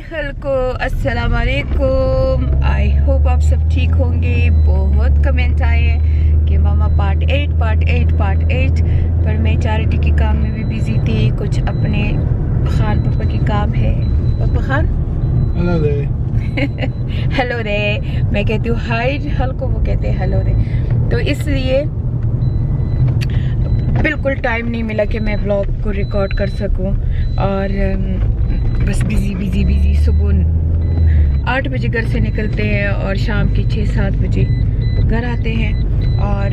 हल्को अस्सलाम वालेकुम। आई होप आप सब ठीक होंगे। बहुत कमेंट आए हैं कि मामा पार्ट 8 पर मैं चैरिटी के काम में भी बिजी थी, कुछ अपने खान पापा के काम है। पापा खान हेलो दे हेलो दे, मैं कहती हूँ हाय हल्को, वो कहते हैं हेलो दे। तो इसलिए बिल्कुल टाइम नहीं मिला कि मैं व्लॉग को रिकॉर्ड कर सकूं और बस बिजी। सुबह 8 बजे घर से निकलते हैं और शाम के 6-7 बजे घर आते हैं और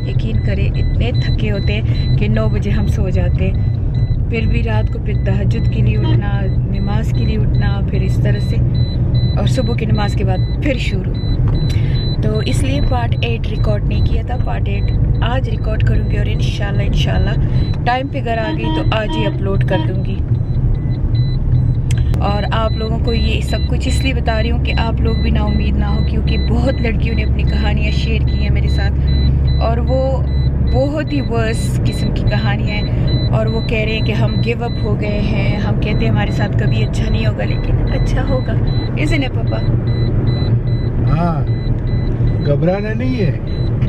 यकीन करें इतने थके होते हैं कि 9 बजे हम सो जाते हैं। फिर भी रात को फिर तहज्जुद के लिए उठना, नमाज के लिए उठना, फिर इस तरह से, और सुबह की नमाज के बाद फिर शुरू। तो इसलिए पार्ट 8 रिकॉर्ड नहीं किया था। पार्ट 8 आज रिकॉर्ड करूँगी और इंशाल्लाह टाइम पे घर आ गई तो आज ही अपलोड कर दूँगी। और आप लोगों को ये सब कुछ इसलिए बता रही हूँ कि आप लोग भी नाउम्मीद ना हो, क्योंकि बहुत लड़कियों ने अपनी कहानियाँ शेयर की हैं मेरे साथ और वो बहुत ही वर्स किस्म की कहानियाँ हैं और वो कह रहे हैं कि हम गिव अप हो गए हैं। हम कहते हैं हमारे साथ कभी अच्छा नहीं होगा, लेकिन अच्छा होगा, इसने पापा। हाँ, घबराना नहीं है,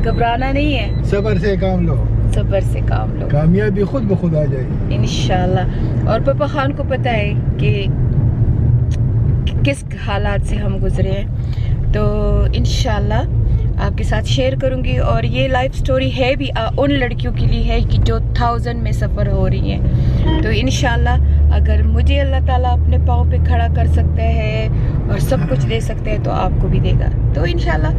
घबराना नहीं है, सब्र से काम लो, सब्र से काम लो, कामयाबी खुद ब खुद आ जाएगी इंशाल्लाह। और पापा खान को पता है कि किस हालात से हम गुजरे हैं, तो इंशाल्लाह आपके साथ शेयर करूंगी। और ये लाइफ स्टोरी है भी उन लड़कियों के लिए है कि जो 1000 में सफ़र हो रही हैं। तो इंशाल्लाह अगर मुझे अल्लाह ताला अपने पाँव पे खड़ा कर सकता है और सब कुछ दे सकता है तो आपको भी देगा। तो इंशाल्लाह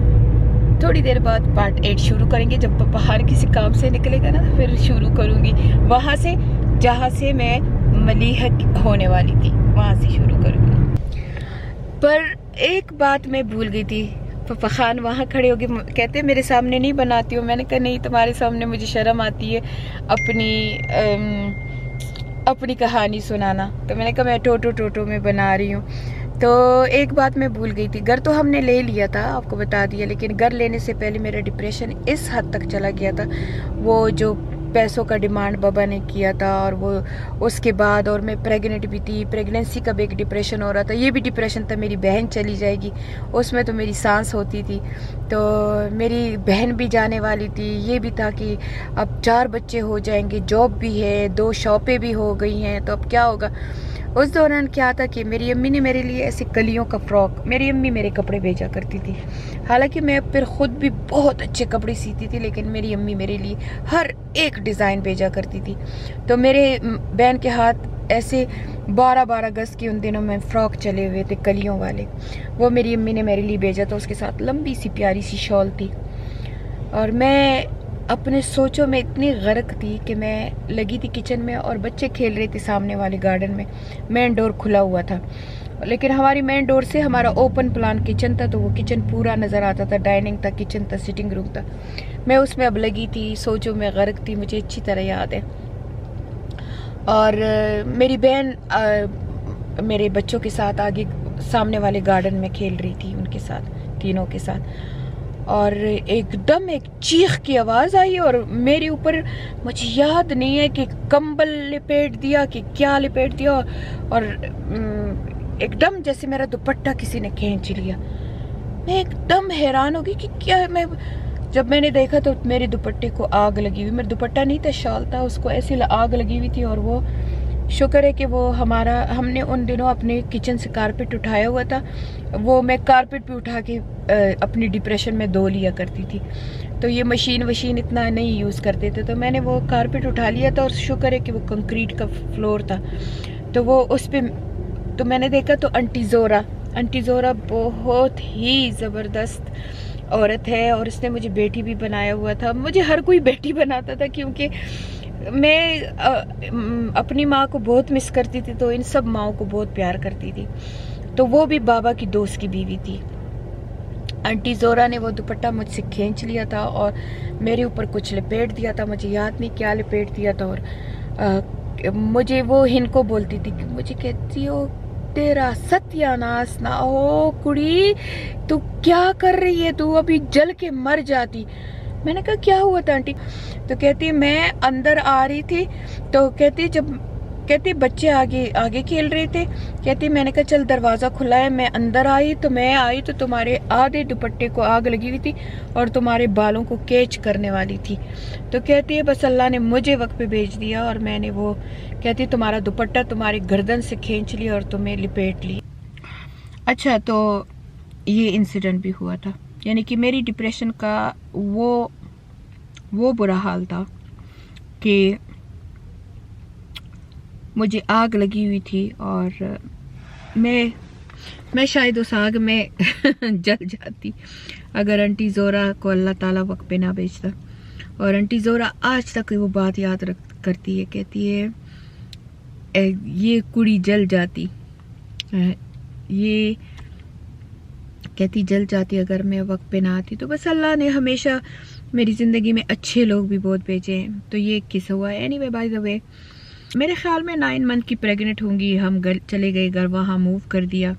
थोड़ी देर बाद पार्ट 8 शुरू करेंगे। जब पापा हर किसी काम से निकलेगा ना फिर शुरू करूंगी वहाँ से जहाँ से मैं मलीह होने वाली थी, वहाँ से शुरू करूंगी। पर एक बात मैं भूल गई थी। पापा खान वहाँ खड़े होके कहते मेरे सामने नहीं बनाती हो। मैंने कहा नहीं, तुम्हारे सामने मुझे शर्म आती है अपनी कहानी सुनाना। तो मैंने कहा मैं टोटो में बना रही हूँ। तो एक बात मैं भूल गई थी। घर तो हमने ले लिया था, आपको बता दिया, लेकिन घर लेने से पहले मेरा डिप्रेशन इस हद तक चला गया था। वो जो पैसों का डिमांड बाबा ने किया था और वो उसके बाद, और मैं प्रेग्नेंट भी थी, प्रेगनेंसी का भी एक डिप्रेशन हो रहा था। ये भी डिप्रेशन था मेरी बहन चली जाएगी, उसमें तो मेरी सांस होती थी। तो मेरी बहन भी जाने वाली थी। ये भी था कि अब 4 बच्चे हो जाएंगे, जॉब भी है, 2 शॉपें भी हो गई हैं, तो अब क्या होगा। उस दौरान क्या था कि मेरी अम्मी ने मेरे लिए ऐसे कलियों का फ्रॉक, मेरी अम्मी मेरे कपड़े भेजा करती थी। हालांकि मैं फिर खुद भी बहुत अच्छे कपड़े सीती थी, लेकिन मेरी अम्मी मेरे लिए हर एक डिज़ाइन भेजा करती थी। तो मेरे बहन के हाथ ऐसे 12-12 गज के उन दिनों में फ्रॉक चले हुए थे कलियों वाले, वो मेरी अम्मी ने मेरे लिए भेजा था। उसके साथ लंबी सी प्यारी सी शॉल थी। और मैं अपने सोचों में इतनी गर्क थी कि मैं लगी थी किचन में और बच्चे खेल रहे थे सामने वाले गार्डन में। मेन डोर खुला हुआ था, लेकिन हमारी मेन डोर से हमारा ओपन प्लान किचन था, तो वो किचन पूरा नज़र आता था। डाइनिंग था, किचन था, सिटिंग रूम था। मैं उसमें अब लगी थी, सोचों में गर्क थी, मुझे अच्छी तरह याद है। और मेरी बहन मेरे बच्चों के साथ आगे सामने वाले गार्डन में खेल रही थी, उनके साथ, तीनों के साथ। और एकदम एक चीख की आवाज़ आई और मेरे ऊपर, मुझे याद नहीं है कि कंबल लिपेट दिया कि क्या लिपेट दिया, और एकदम जैसे मेरा दुपट्टा किसी ने खींच लिया। मैं एकदम हैरान हो गई कि क्या है। जब मैंने देखा तो मेरे दुपट्टे को आग लगी हुई, मेरा दुपट्टा नहीं था, शॉल था, उसको ऐसी आग लगी हुई थी। और वो शुक्र है कि वो हमने उन दिनों अपने किचन से कारपेट उठाया हुआ था। वो मैं कारपेट पे उठा के अपनी डिप्रेशन में धो लिया करती थी, तो ये मशीन इतना नहीं यूज़ करते थे। तो मैंने वो कारपेट उठा लिया था और शुक्र है कि वो कंक्रीट का फ्लोर था, तो वो उस पर तो मैंने देखा तो आंटी जोरा बहुत ही ज़बरदस्त औरत है और उसने मुझे बेटी भी बनाया हुआ था। मुझे हर कोई बेटी बनाता था, क्योंकि मैं अपनी माँ को बहुत मिस करती थी, तो इन सब माँओं को बहुत प्यार करती थी। तो वो भी बाबा की दोस्त की बीवी थी। आंटी जोरा ने वो दुपट्टा मुझसे खींच लिया था और मेरे ऊपर कुछ लपेट दिया था, मुझे याद नहीं क्या लपेट दिया था। और मुझे वो हिनको बोलती थी कि, मुझे कहती हो तेरा सत्यानाश ना हो कुड़ी, तू क्या कर रही है, तू अभी जल के मर जाती। मैंने कहा क्या हुआ था आंटी? तो कहती मैं अंदर आ रही थी, तो कहती कहती बच्चे आगे आगे खेल रहे थे, कहती मैंने कहा चल दरवाज़ा खुला है, मैं अंदर आई तो तुम्हारे आधे दुपट्टे को आग लगी हुई थी और तुम्हारे बालों को कैच करने वाली थी। तो कहती है बस अल्लाह ने मुझे वक्त पे भेज दिया और मैंने वो, कहती तुम्हारा दुपट्टा तुम्हारी गर्दन से खींच लिया और तुम्हें लिपेट ली। अच्छा, तो ये इंसिडेंट भी हुआ था, यानी कि मेरी डिप्रेशन का वो बुरा हाल था कि मुझे आग लगी हुई थी और मैं शायद उस आग में जल जाती अगर आंटी जोरा को अल्लाह ताला वक्त पे ना भेजता। और आंटी जोरा आज तक वो बात याद करती है, कहती है ये कुड़ी जल जाती, ये कहती जल जाती अगर मैं वक्त पे ना आती। तो बस अल्लाह ने हमेशा मेरी ज़िंदगी में अच्छे लोग भी बहुत भेजे हैं। तो ये किस्सा हुआ है। एनीवे, बाय द वे, मेरे ख्याल में 9 मंथ की प्रेग्नेंट होंगी, हम घर चले गए, घर वहाँ मूव कर दिया।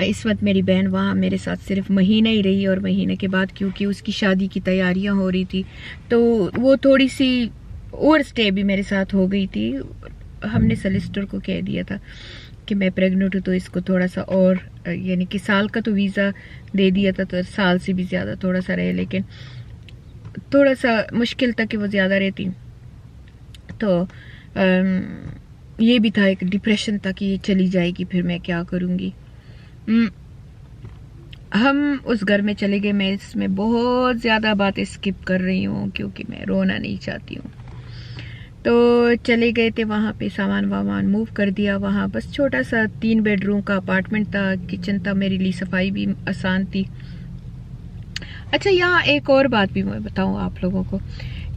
इस वक्त मेरी बहन वहाँ मेरे साथ सिर्फ महीना ही रही और महीने के बाद क्योंकि उसकी शादी की तैयारियां हो रही थी तो वो थोड़ी सी ओवर स्टे भी मेरे साथ हो गई थी। हमने सॉलिसिटर को कह दिया था कि मैं प्रेग्नेंट हूँ तो इसको थोड़ा सा और, यानी कि साल का तो वीज़ा दे दिया था, तो साल से भी ज़्यादा थोड़ा सा रहे, लेकिन थोड़ा सा मुश्किल था कि वो ज़्यादा रहती। तो ये भी था, एक डिप्रेशन था कि ये चली जाएगी फिर मैं क्या करूँगी। हम उस घर में चले गए। मैं इसमें बहुत ज़्यादा बातें स्किप कर रही हूँ क्योंकि मैं रोना नहीं चाहती हूँ। तो चले गए थे वहाँ पे, सामान वामान मूव कर दिया। वहाँ बस छोटा सा 3 बेडरूम का अपार्टमेंट था, किचन था, मेरे लिए सफाई भी आसान थी। अच्छा, यहाँ एक और बात भी मैं बताऊँ आप लोगों को,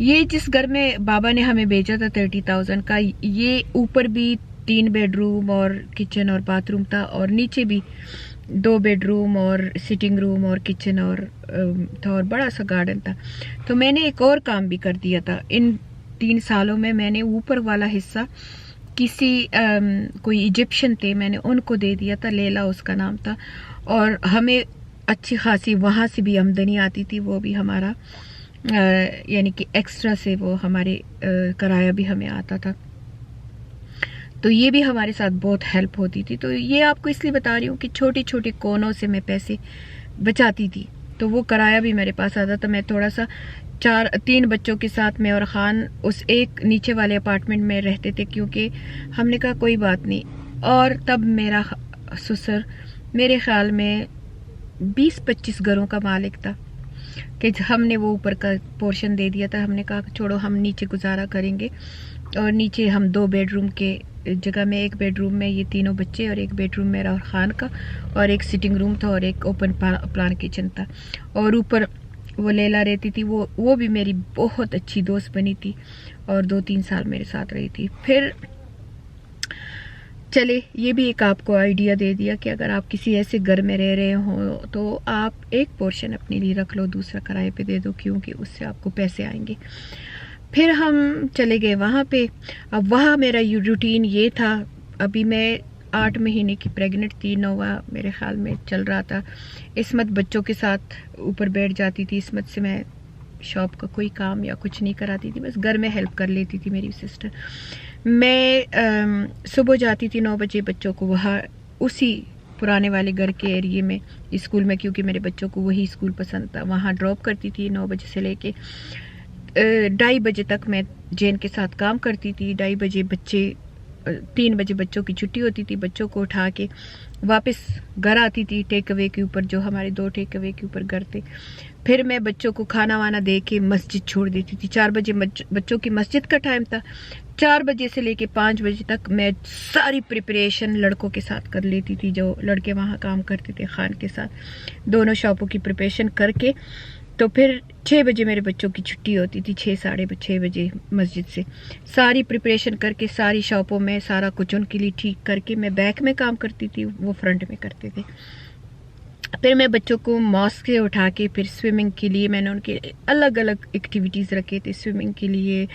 ये जिस घर में बाबा ने हमें भेजा था 30,000 का, ये ऊपर भी 3 बेडरूम और किचन और बाथरूम था और नीचे भी 2 बेडरूम और सिटिंग रूम और किचन और था और बड़ा सा गार्डन था। तो मैंने एक और काम भी कर दिया था इन 3 सालों में। मैंने ऊपर वाला हिस्सा किसी कोई इजिप्शियन थे, मैंने उनको दे दिया था, लेला उसका नाम था, और हमें अच्छी खासी वहाँ से भी आमदनी आती थी। वो भी हमारा यानी कि एक्स्ट्रा से वो हमारे किराया भी हमें आता था। तो ये भी हमारे साथ बहुत हेल्प होती थी। तो ये आपको इसलिए बता रही हूँ कि छोटे छोटे कोनों से मैं पैसे बचाती थी, तो वो किराया भी मेरे पास आता था। मैं थोड़ा सा 3 बच्चों के साथ मैं और खान उस एक नीचे वाले अपार्टमेंट में रहते थे क्योंकि हमने कहा कोई बात नहीं। और तब मेरा ससुर मेरे ख्याल में 20-25 घरों का मालिक था कि हमने वो ऊपर का पोर्शन दे दिया था। हमने कहा छोड़ो, हम नीचे गुजारा करेंगे। और नीचे हम 2 बेडरूम के जगह में, एक बेडरूम में ये तीनों बच्चे और एक बेडरूम मेरा और खान का, और एक सिटिंग रूम था और एक ओपन प्लान किचन था। और ऊपर वो लैला रहती थी, वो भी मेरी बहुत अच्छी दोस्त बनी थी और 2-3 साल मेरे साथ रही थी। फिर चले, ये भी एक आपको आइडिया दे दिया कि अगर आप किसी ऐसे घर में रह रहे हो तो आप एक पोर्शन अपने लिए रख लो, दूसरा किराए पे दे दो, क्योंकि उससे आपको पैसे आएंगे। फिर हम चले गए वहाँ पे। अब वहाँ मेरा रूटीन ये था, अभी मैं 8 महीने की प्रेग्नेंट थी, 9वां मेरे ख्याल में चल रहा था। इसमत बच्चों के साथ ऊपर बैठ जाती थी। इसमत से मैं शॉप का कोई काम या कुछ नहीं कराती थी, बस घर में हेल्प कर लेती थी मेरी सिस्टर। मैं सुबह जाती थी 9 बजे बच्चों को वहाँ उसी पुराने वाले घर के एरिए में स्कूल में, क्योंकि मेरे बच्चों को वही स्कूल पसंद था, वहाँ ड्रॉप करती थी। 9 बजे से लेके 2:30 बजे तक मैं जैन के साथ काम करती थी। 2:30 बजे 3 बजे बच्चों की छुट्टी होती थी। बच्चों को उठा के वापस घर आती थी टेक अवे के ऊपर, जो हमारे 2 टेक अवे के ऊपर घर थे। फिर मैं बच्चों को खाना वाना दे के मस्जिद छोड़ देती थी। 4 बजे बच्चों की मस्जिद का टाइम था। 4 बजे से लेके 5 बजे तक मैं सारी प्रिपरेशन लड़कों के साथ कर लेती थी, जो लड़के वहाँ काम करते थे खान के साथ, दोनों शॉपों की प्रिपरेशन करके। तो फिर 6 बजे मेरे बच्चों की छुट्टी होती थी, 6-6:30 बजे मस्जिद से। सारी प्रिपरेशन करके सारी शॉपों में सारा कुछ उनके लिए ठीक करके मैं बैक में काम करती थी, वो फ्रंट में करते थे। फिर मैं बच्चों को मॉस्क से उठा के फिर स्विमिंग के लिए मैंने उनके अलग अलग एक्टिविटीज़ रखे थे। स्विमिंग के लिए,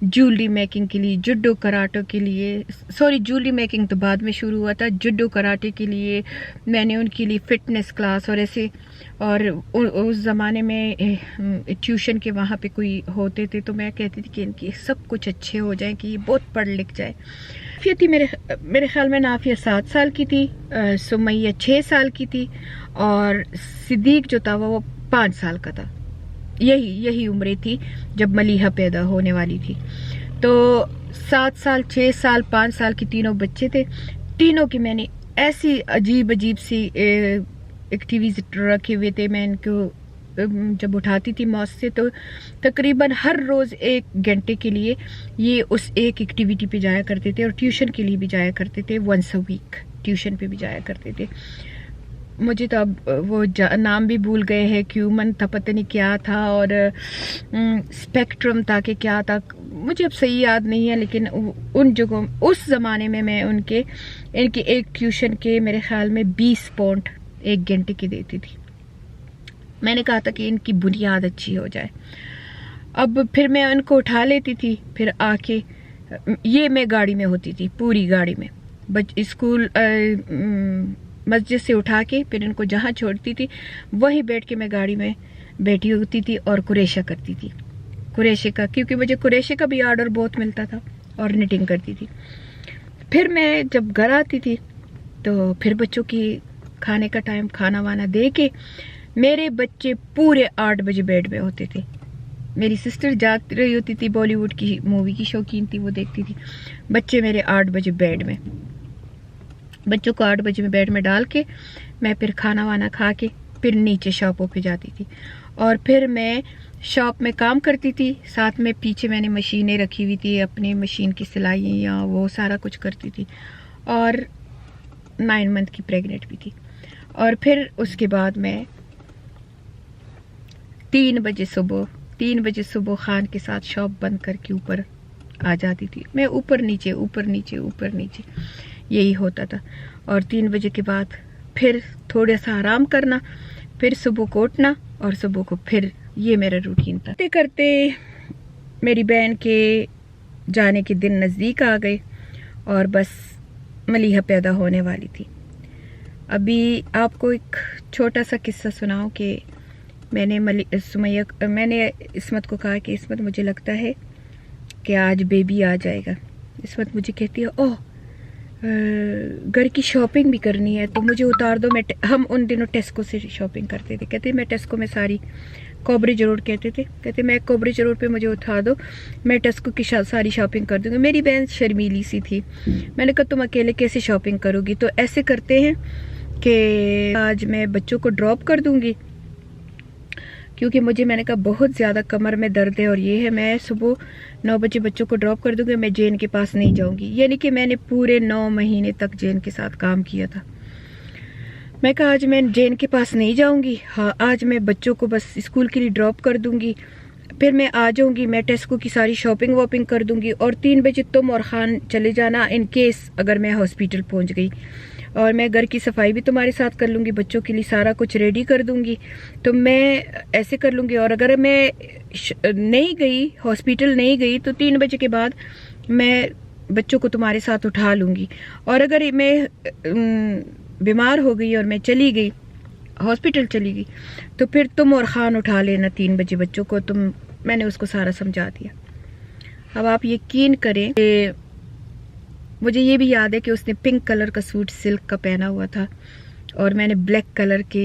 ज्वेलरी मेकिंग के लिए, जुडो कराटे के लिए, सॉरी ज्वेलरी मेकिंग तो बाद में शुरू हुआ था, जुडो कराटे के लिए मैंने उनके लिए फ़िटनेस क्लास और ऐसे। और उस ज़माने में ट्यूशन के वहाँ पे कोई होते थे तो मैं कहती थी कि इनकी सब कुछ अच्छे हो जाए, कि ये बहुत पढ़ लिख जाए। नाफिया थी मेरे ख्याल में, नाफिया 7 साल की थी, सुमैया 6 साल की थी और सिद्दीक जो था वो 5 साल का था। यही उम्रें थी जब मलीहा पैदा होने वाली थी। तो 7 साल, 6 साल, 5 साल की तीनों बच्चे थे। तीनों की मैंने ऐसी अजीब सी एक्टिविटीज रखे हुए थे। मैं इनको जब उठाती थी मौज से तो तकरीबन हर रोज़ 1 घंटे के लिए ये उस एक एक्टिविटी पे जाया करते थे और ट्यूशन के लिए भी जाया करते थे। वंस अ वीक ट्यूशन पे भी जाया करते थे। मुझे तो अब वो नाम भी भूल गए हैं, क्यूमन था, पता नहीं क्या था, और स्पेक्ट्रम था कि क्या था, मुझे अब सही याद नहीं है। लेकिन उन जगहों उस ज़माने में मैं इनके एक ट्यूशन के मेरे ख्याल में 20 पाउंड 1 घंटे की देती थी। मैंने कहा था कि इनकी बुनियाद अच्छी हो जाए। अब फिर मैं उनको उठा लेती थी, फिर आके ये मैं गाड़ी में होती थी, पूरी गाड़ी में स्कूल मस्जिद से उठा के फिर इनको जहाँ छोड़ती थी वहीं बैठ के मैं गाड़ी में बैठी होती थी और कुरेशा करती थी। कुरेशे का, क्योंकि मुझे कुरेशे का भी ऑर्डर बहुत मिलता था, और निटिंग करती थी। फिर मैं जब घर आती थी तो फिर बच्चों की खाने का टाइम, खाना वाना दे के मेरे बच्चे पूरे 8 बजे बेड में होते थे। मेरी सिस्टर जाग रही होती थी, बॉलीवुड की मूवी की शौकीन थी, वो देखती थी। बच्चे मेरे 8 बजे बेड में, बच्चों को 8 बजे में बेड में डाल के मैं फिर खाना वाना खा के फिर नीचे शॉपों पे जाती थी और फिर मैं शॉप में काम करती थी। साथ में पीछे मैंने मशीनें रखी हुई थी, अपनी मशीन की सिलाई या वो सारा कुछ करती थी, और 9 मंथ की प्रेग्नेंट भी थी। और फिर उसके बाद मैं 3 बजे सुबह खान के साथ शॉप बंद करके ऊपर आ जाती थी। मैं ऊपर नीचे यही होता था। और 3 बजे के बाद फिर थोड़ा सा आराम करना, फिर सुबह को उठना और सुबह को फिर, ये मेरा रूटीन था। करते करते मेरी बहन के जाने के दिन नज़दीक आ गए और बस मलीहा पैदा होने वाली थी। अभी आपको एक छोटा सा किस्सा सुनाऊं कि मैंने इस्मत को कहा कि इस्मत मुझे लगता है कि आज बेबी आ जाएगा। इस्मत मुझे कहती है, ओह घर की शॉपिंग भी करनी है तो मुझे उतार दो। हम उन दिनों टेस्को से शॉपिंग करते थे। कहते मैं टेस्को में सारी, कोबरेज रोड कहते मैं कोबरेज रोड पे मुझे उतार दो, मैं टेस्को की सारी शॉपिंग कर दूंगी। मेरी बहन शर्मीली सी थी। मैंने कहा तुम अकेले कैसे शॉपिंग करोगी, तो ऐसे करते हैं कि आज मैं बच्चों को ड्रॉप कर दूंगी, क्योंकि मैंने कहा बहुत ज़्यादा कमर में दर्द है और ये है, मैं सुबह 9 बजे बच्चों को ड्रॉप कर दूंगी, मैं जेन के पास नहीं जाऊंगी। यानी कि मैंने पूरे 9 महीने तक जेन के साथ काम किया था। मैं कहा आज मैं जेन के पास नहीं जाऊंगी, हाँ आज मैं बच्चों को बस स्कूल के लिए ड्रॉप कर दूंगी, फिर मैं आ जाऊंगी, मैं टेस्को की सारी शॉपिंग वॉपिंग कर दूंगी और 3 बजे तुम और खान चले जाना, इन केस अगर मैं हॉस्पिटल पहुंच गई, और मैं घर की सफाई भी तुम्हारे साथ कर लूँगी, बच्चों के लिए सारा कुछ रेडी कर दूँगी। तो मैं ऐसे कर लूँगी। और अगर मैं नहीं गई, हॉस्पिटल नहीं गई, तो 3 बजे के बाद मैं बच्चों को तुम्हारे साथ उठा लूँगी। और अगर मैं बीमार हो गई और मैं चली गई, हॉस्पिटल चली गई, तो फिर तुम और खान उठा लेना 3 बजे बच्चों को। मैंने उसको सारा समझा दिया। अब आप यकीन करें कि मुझे ये भी याद है कि उसने पिंक कलर का सूट सिल्क का पहना हुआ था और मैंने ब्लैक कलर के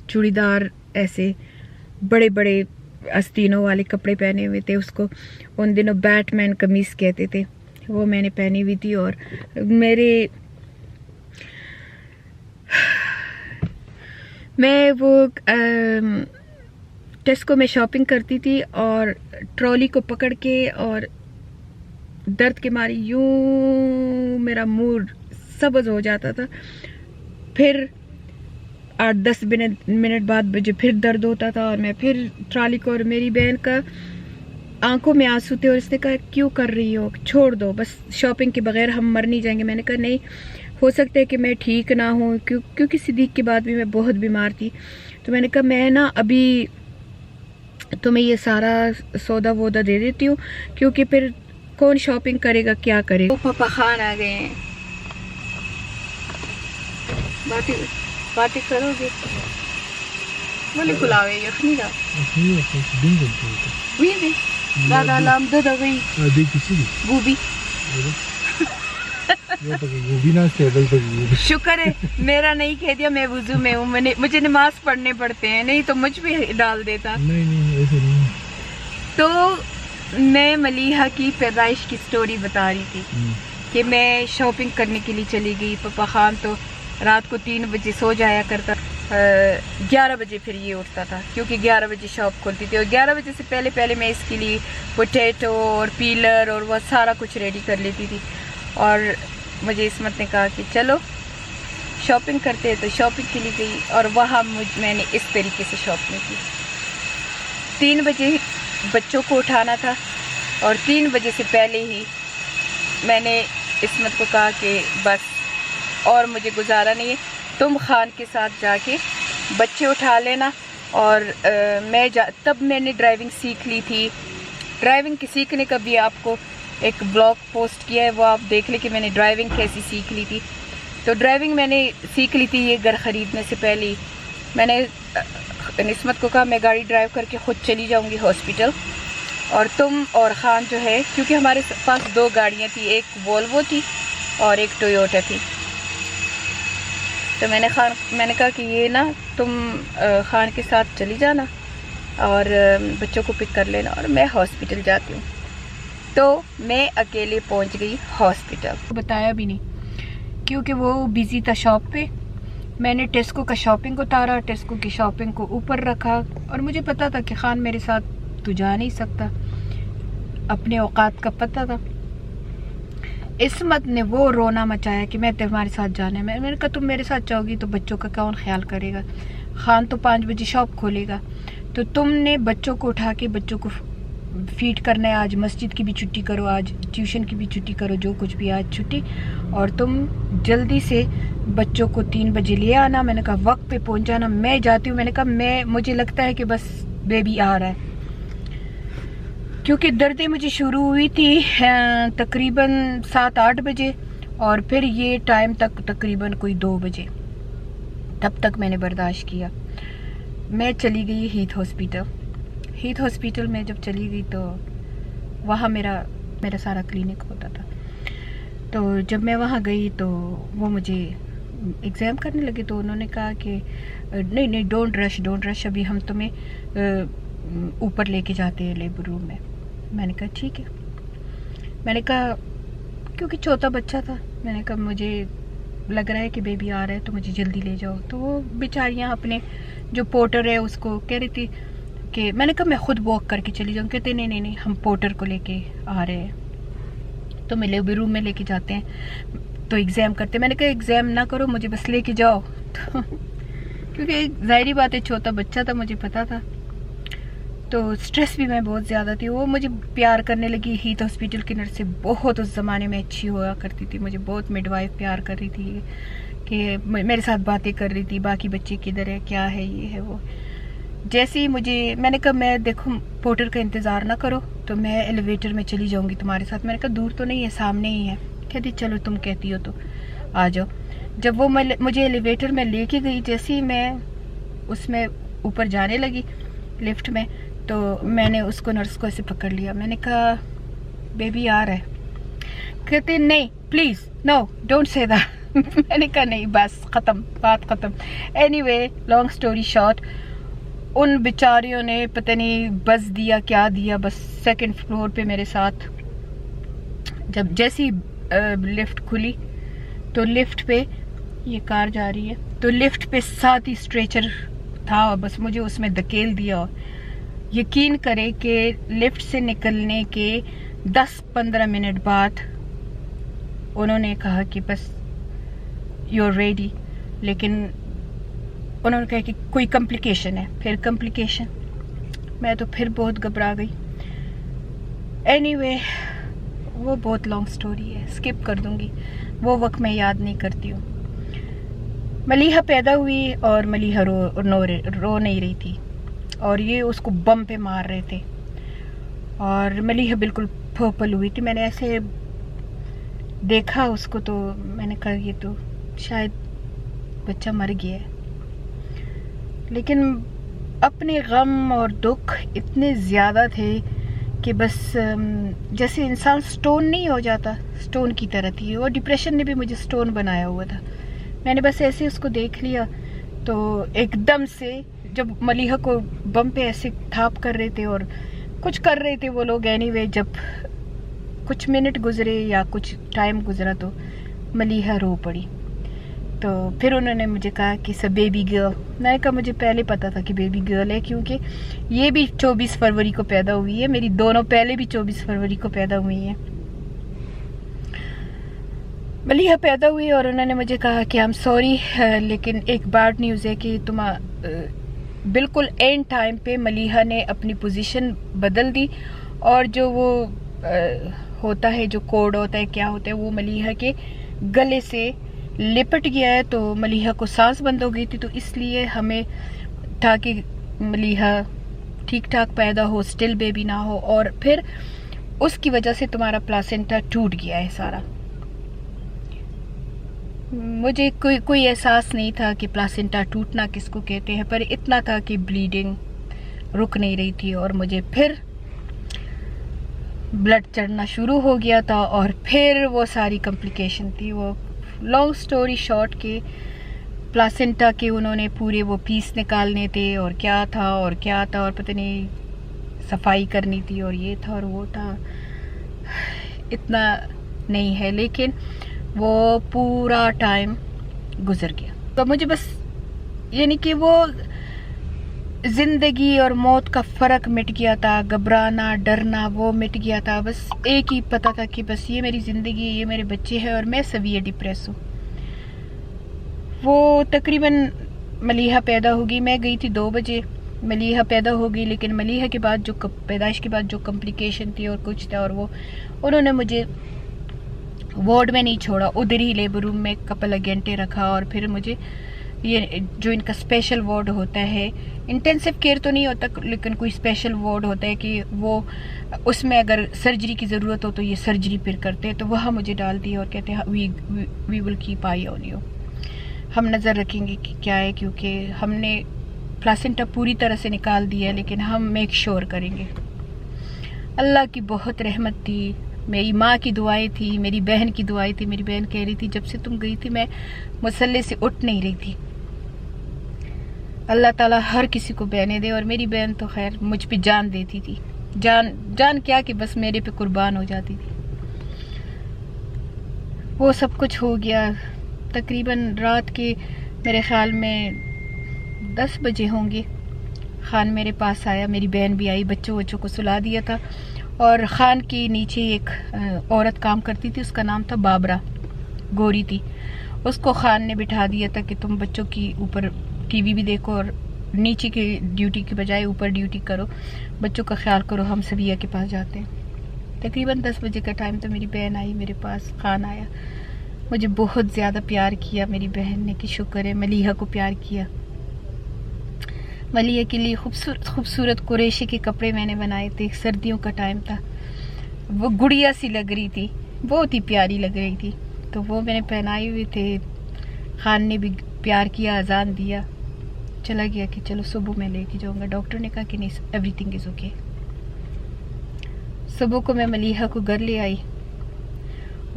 चूड़ीदार ऐसे बड़े बड़े आस्तीनों वाले कपड़े पहने हुए थे। उसको उन दिनों बैटमैन कमीज कहते थे, वो मैंने पहनी हुई थी। और मैं वो टेस्को में शॉपिंग करती थी और ट्रॉली को पकड़ के, और दर्द के मारे यूं मेरा मूड सब्ज हो जाता था। फिर 8-10 मिनट बाद मुझे फिर दर्द होता था और मैं फिर ट्रॉली को, और मेरी बहन का आंखों में आंसू थे और उसने कहा क्यों कर रही हो, छोड़ दो, बस शॉपिंग के बगैर हम मर नहीं जाएंगे। मैंने कहा नहीं, हो सकता है कि मैं ठीक ना हूँ, क्योंकि सिद्दीक के बाद भी मैं बहुत बीमार थी। तो मैंने कहा मैं ना अभी तुम्हें ये सारा सौदा वोदा दे देती हूँ, क्योंकि फिर कौन शॉपिंग करेगा, क्या करेगा। तो पापा खान आ गए हैं, बातें करोगे बोले बुलावे यखनी दा दादा लाम दादा गई गोभी गोभी ना स्टेबल तो गोभी। शुक्र है मेरा नहीं कह दिया, मैं वुजू में हूँ, मुझे नमाज पढ़ने पड़ते हैं, नहीं तो मुझ भी डाल देता। नहीं ऐसे नहीं। तो मैं मलीहा की पैदाइश की स्टोरी बता रही थी कि मैं शॉपिंग करने के लिए चली गई। पापा खान तो रात को 3 बजे सो जाया करता, 11 बजे फिर ये उठता था, क्योंकि 11 बजे शॉप खुलती थी, और 11 बजे से पहले मैं इसके लिए पोटैटो और पीलर और वह सारा कुछ रेडी कर लेती थी। और मुझे इस्मत ने कहा कि चलो शॉपिंग करते हैं, तो शॉपिंग के लिए गई, और वहाँ मैंने इस तरीके से शॉपिंग की। 3 बजे बच्चों को उठाना था, और 3 बजे से पहले ही मैंने इस्मत को कहा कि बस और मुझे गुजारा नहीं है, तुम खान के साथ जाके बच्चे उठा लेना। और तब मैंने ड्राइविंग सीख ली थी। ड्राइविंग के सीखने का भी आपको एक ब्लॉग पोस्ट किया है, वो आप देख लें कि मैंने ड्राइविंग कैसी सीख ली थी। तो ड्राइविंग मैंने सीख ली थी ये घर ख़रीदने से पहले ही। मैंने इस्मत को कहा मैं गाड़ी ड्राइव करके ख़ुद चली जाऊंगी हॉस्पिटल, और तुम और ख़ान जो है, क्योंकि हमारे पास 2 गाड़ियाँ थी, एक वोल्वो थी और एक टोयोटा थी। तो मैंने कहा कि ये ना तुम ख़ान के साथ चली जाना और बच्चों को पिक कर लेना, और मैं हॉस्पिटल जाती हूँ। तो मैं अकेले पहुँच गई हॉस्पिटल। बताया भी नहीं क्योंकि वो बिज़ी था शॉप पे। मैंने टेस्को का शॉपिंग उतारा, टेस्को की शॉपिंग को ऊपर रखा, और मुझे पता था कि ख़ान मेरे साथ तो जा नहीं सकता, अपने औकात का पता था। इस्मत ने वो रोना मचाया कि मैं तुम्हारे साथ जाना है। मैंने कहा तुम मेरे साथ जाओगी तो बच्चों का कौन ख्याल करेगा, ख़ान तो 5 बजे शॉप खोलेगा, तो तुमने बच्चों को उठा के बच्चों को फीड करना है। आज मस्जिद की भी छुट्टी करो, आज ट्यूशन की भी छुट्टी करो, जो कुछ भी आज छुट्टी, और तुम जल्दी से बच्चों को 3 बजे ले आना। मैंने कहा वक्त पे पहुंच जाना, मैं जाती हूँ। मैंने कहा मुझे लगता है कि बस बेबी आ रहा है, क्योंकि दर्दें मुझे शुरू हुई थी तकरीबन 7-8 बजे, और फिर ये टाइम तक तकरीबन कोई 2 बजे, तब तक मैंने बर्दाश्त किया। मैं चली गई हीथ हॉस्पिटल में जब चली गई तो वहाँ मेरा सारा क्लिनिक होता था। तो जब मैं वहाँ गई तो वो मुझे एग्ज़ाम करने लगे, तो उन्होंने कहा कि नहीं डोंट रश, अभी हम तुम्हें ऊपर लेके जाते हैं लेबर रूम में। मैंने कहा ठीक है। मैंने कहा क्योंकि छोटा बच्चा था, मैंने कहा मुझे लग रहा है कि बेबी आ रहा है तो मुझे जल्दी ले जाओ। तो वो बेचारियाँ अपने जो पोर्टर है उसको कह रही थी कि, मैंने कहा मैं खुद वॉक करके चली जाऊँ। कहते नहीं हम पोर्टर को लेके आ रहे हैं, तो मैं लेबर रूम में लेके जाते हैं तो एग्ज़ाम करते। मैंने कहा एग्ज़ाम ना करो, मुझे बस लेके जाओ। तो क्योंकि जाहिर बात है छोटा बच्चा था, मुझे पता था, तो स्ट्रेस भी मैं बहुत ज़्यादा थी। वो मुझे प्यार करने लगी। हीथ हॉस्पिटल की नर्स से बहुत उस ज़माने में अच्छी हुआ करती थी, मुझे बहुत मिडवाइफ प्यार कर रही थी कि मेरे साथ बातें कर रही थी, बाकी बच्चे किधर है, क्या है, ये है वो। जैसे ही मैंने कहा मैं देखो पोर्टर का इंतज़ार ना करो, तो मैं एलिवेटर में चली जाऊँगी तुम्हारे साथ। मैंने कहा दूर तो नहीं है, सामने ही है। कहती चलो तुम कहती हो तो आ जाओ। जब वो मुझे एलिवेटर में लेके गई, जैसे ही मैं उसमें ऊपर जाने लगी लिफ्ट में, तो मैंने उसको नर्स को ऐसे पकड़ लिया। मैंने कहा बेबी आ रहा है। कहते नहीं please no don't say that. मैंने कहा नहीं बस ख़त्म, बात ख़त्म। एनीवे लॉन्ग स्टोरी शॉर्ट, उन बेचारियों ने पता नहीं बस दिया क्या दिया, बस 2nd फ्लोर पे मेरे साथ। जब जैसी लिफ्ट खुली तो लिफ्ट पे ये कार जा रही है, तो लिफ्ट पे साथ ही स्ट्रेचर था, बस मुझे उसमें धकेल दिया। यकीन करें कि लिफ्ट से निकलने के 10-15 मिनट बाद उन्होंने कहा कि बस यू आर रेडी, लेकिन उन्होंने कहा कि कोई कॉम्प्लिकेशन है। फिर कॉम्प्लिकेशन, मैं तो फिर बहुत घबरा गई। एनीवे वो बहुत लॉन्ग स्टोरी है, स्किप कर दूंगी, वो वक्त मैं याद नहीं करती हूँ। मलीहा पैदा हुई और मलीहा रो नहीं रही थी और ये उसको बम पे मार रहे थे और मलीहा बिल्कुल पर्पल हुई थी। मैंने ऐसे देखा उसको तो मैंने कहा ये तो शायद बच्चा मर गया है, लेकिन अपने गम और दुख इतने ज़्यादा थे कि बस जैसे इंसान स्टोन नहीं हो जाता, स्टोन की तरह थी वो। डिप्रेशन ने भी मुझे स्टोन बनाया हुआ था। मैंने बस ऐसे उसको देख लिया तो एकदम से जब मलीहा को बम पे ऐसे थाप कर रहे थे और कुछ कर रहे थे वो लोग, एनीवे जब कुछ मिनट गुजरे या कुछ टाइम गुजरा तो मलीहा रो पड़ी। तो फिर उन्होंने मुझे कहा कि सब बेबी गर्ल। मैंने कहा मुझे पहले पता था कि बेबी गर्ल है, क्योंकि ये भी 24 फरवरी को पैदा हुई है, मेरी दोनों पहले भी 24 फरवरी को पैदा हुई हैं। मलीहा पैदा हुई और उन्होंने मुझे कहा कि आई एम सॉरी, लेकिन एक बैड न्यूज़ है कि तुम बिल्कुल एंड टाइम पे मलीहा ने अपनी पोजीशन बदल दी और जो वो होता है, जो कोड होता है, क्या होता है, वो मलीहा के गले से लिपट गया है। तो मलीहा को सांस बंद हो गई थी, तो इसलिए हमें था कि मलीहा ठीक ठाक पैदा हो, स्टिल बेबी ना हो, और फिर उसकी वजह से तुम्हारा प्लासेंटा टूट गया है सारा। मुझे कोई एहसास नहीं था कि प्लासेंटा टूटना किसको कहते हैं, पर इतना था कि ब्लीडिंग रुक नहीं रही थी और मुझे फिर ब्लड चढ़ना शुरू हो गया था और फिर वो सारी कॉम्प्लिकेशन थी। वो लॉन्ग स्टोरी शॉर्ट के प्लासेंटा के उन्होंने पूरे वो पीस निकालने थे और क्या था और पता नहीं सफाई करनी थी और ये था और वो था, इतना नहीं है, लेकिन वो पूरा टाइम गुजर गया। तो मुझे बस यानी कि वो जिंदगी और मौत का फर्क मिट गया था, घबराना डरना वो मिट गया था। बस एक ही पता था कि बस ये मेरी जिंदगी, ये मेरे बच्चे हैं और मैं सवियर डिप्रेस हूँ। वो तकरीबन मलीहा पैदा होगी, मैं गई थी 2 बजे, मलीहा पैदा हो गई, लेकिन मलीहा के बाद जो पैदाइश के बाद जो कॉम्प्लिकेशन थी और कुछ था, और वो उन्होंने मुझे वार्ड में नहीं छोड़ा, उधर ही लेबर रूम में कपल घंटे रखा और फिर मुझे ये जो इनका स्पेशल वार्ड होता है, इंटेंसिव केयर तो नहीं होता लेकिन कोई स्पेशल वार्ड होता है कि वो उसमें अगर सर्जरी की ज़रूरत हो तो ये सर्जरी फिर करते हैं, तो वहाँ मुझे डाल दिया और कहते हैं we will keep eye on you, हम नज़र रखेंगे कि क्या है, क्योंकि हमने प्लासेंटा पूरी तरह से निकाल दिया है लेकिन हम मेक श्योर करेंगे। अल्लाह की बहुत रहमत थी, मेरी माँ की दुआएं थी, मेरी बहन की दुआएं थी। मेरी बहन कह रही थी जब से तुम गई थी मैं मुसल्ले से उठ नहीं रही थी, अल्लाह ताला हर किसी को बहने दे। और मेरी बहन तो खैर मुझ पे जान देती थी, जान क्या कि बस मेरे पे कुर्बान हो जाती थी। वो सब कुछ हो गया तकरीबन रात के मेरे ख्याल में 10 बजे होंगे। खान मेरे पास आया, मेरी बहन भी आई, बच्चों को सुला दिया था। और खान के नीचे एक औरत काम करती थी, उसका नाम था बाबरा, गोरी थी। उसको खान ने बिठा दिया था कि तुम बच्चों की ऊपर टीवी भी देखो और नीचे की ड्यूटी के बजाय ऊपर ड्यूटी करो, बच्चों का ख्याल करो, हम सबिया के पास जाते हैं। तकरीबन 10 बजे का टाइम था, मेरी बहन आई मेरे पास, खान आया, मुझे बहुत ज़्यादा प्यार किया मेरी बहन ने, कि शुक्र है। मलीहा को प्यार किया, मलीहा के लिए खूबसूरत कुरैशी के कपड़े मैंने बनाए थे, सर्दियों का टाइम था, वो गुड़िया सी लग रही थी, बहुत ही प्यारी लग रही थी, तो वो मैंने पहनाए हुए थे। खान ने भी प्यार किया, अजान दिया, चला गया कि चलो सुबह मैं लेके जाऊंगा। डॉक्टर ने कहा कि नहीं, एवरीथिंग इज़ ओके। सुबह को मैं मलीहा को घर ले आई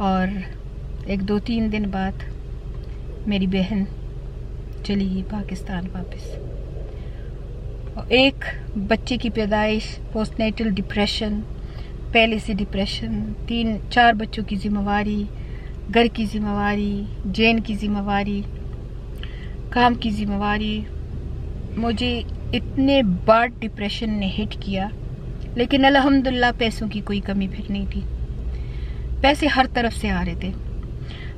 और 1-2-3 दिन बाद मेरी बहन चली गई पाकिस्तान वापस। और एक बच्चे की पैदाइश, पोस्टनेटल डिप्रेशन, पहले से डिप्रेशन, 3-4 बच्चों की जिम्मेवारी, घर की जिम्मेवारी, जैन की जिम्मेवारी, काम की जिम्मेवारी, मुझे इतने बड़ा डिप्रेशन ने हिट किया। लेकिन अल्हम्दुलिल्लाह पैसों की कोई कमी फिर नहीं थी, पैसे हर तरफ से आ रहे थे।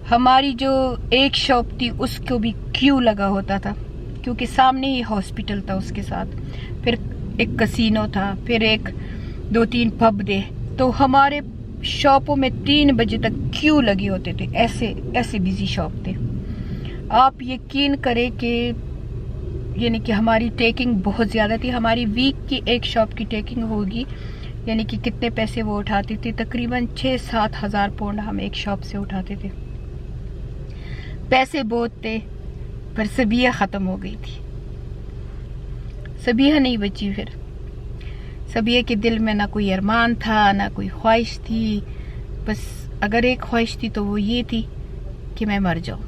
हमारी जो एक शॉप थी उसको भी क्यू लगा होता था, क्योंकि सामने ही हॉस्पिटल था, उसके साथ फिर एक कसिनो था, फिर एक 2-3 पब थे, तो हमारे शॉपों में 3 बजे तक क्यू लगे होते थे, ऐसे ऐसे बिजी शॉप थे। आप यकीन करें कि यानी कि हमारी टेकिंग बहुत ज़्यादा थी। हमारी वीक की एक शॉप की टेकिंग होगी, यानी कि कितने पैसे वो उठाते थे, तकरीबन 6-7 हज़ार पाउंड हम एक शॉप से उठाते थे। पैसे बहुत थे, पर सबिया ख़त्म हो गई थी। सबिया नहीं बची। फिर सबिया के दिल में ना कोई अरमान था, ना कोई ख्वाहिश थी। बस अगर एक ख्वाहिश थी तो वो ये थी कि मैं मर जाऊं,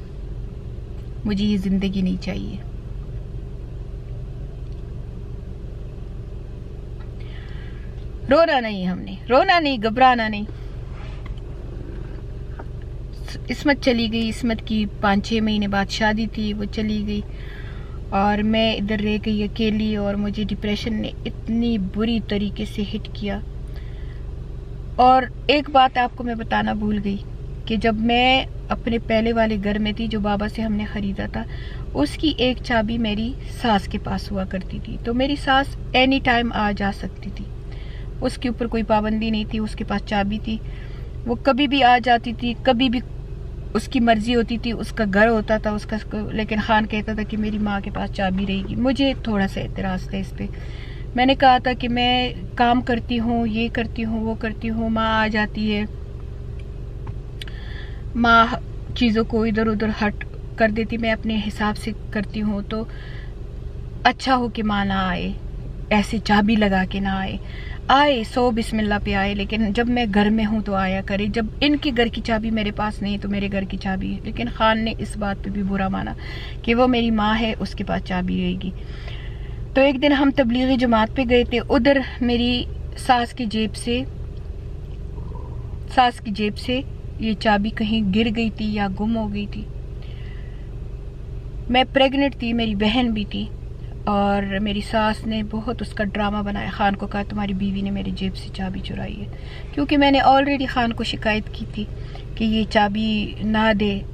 मुझे ये ज़िंदगी नहीं चाहिए। रोना नहीं, हमने रोना नहीं, घबराना नहीं। इस्मत चली गई। इस्मत की 5-6 महीने बाद शादी थी, वो चली गई और मैं इधर रह गई अकेली। और मुझे डिप्रेशन ने इतनी बुरी तरीके से हिट किया। और एक बात आपको मैं बताना भूल गई कि जब मैं अपने पहले वाले घर में थी, जो बाबा से हमने ख़रीदा था, उसकी एक चाबी मेरी सास के पास हुआ करती थी। तो मेरी सास एनी टाइम आ जा सकती थी, उसके ऊपर कोई पाबंदी नहीं थी। उसके पास चाबी थी, वो कभी भी आ जाती थी, कभी भी उसकी मर्जी होती थी। उसका घर होता था उसका, लेकिन खान कहता था कि मेरी माँ के पास चाबी रहेगी। मुझे थोड़ा सा एतराज़ था इस पर। मैंने कहा था कि मैं काम करती हूँ, ये करती हूँ, वो करती हूँ, माँ आ जाती है, माँ चीज़ों को इधर उधर हट कर देती, मैं अपने हिसाब से करती हूँ, तो अच्छा हो कि माँ ना आए, ऐसे चाबी लगा के ना आए 100 बिस्मिल्लाह पे आए। लेकिन जब मैं घर में हूँ तो आया करे। जब इनके घर की चाबी मेरे पास नहीं तो मेरे घर की चाबी है। लेकिन खान ने इस बात पे भी बुरा माना कि वो मेरी माँ है, उसके पास चाबी रहेगी। तो एक दिन हम तबलीगी जमात पे गए थे। उधर मेरी सास की जेब से ये चाबी कहीं गिर गई थी या गुम हो गई थी। मैं प्रेग्नेंट थी, मेरी बहन भी थी, और मेरी सास ने बहुत उसका ड्रामा बनाया। खान को कहा तुम्हारी बीवी ने मेरी जेब से चाबी चुराई है, क्योंकि मैंने ऑलरेडी खान को शिकायत की थी कि ये चाबी ना दे,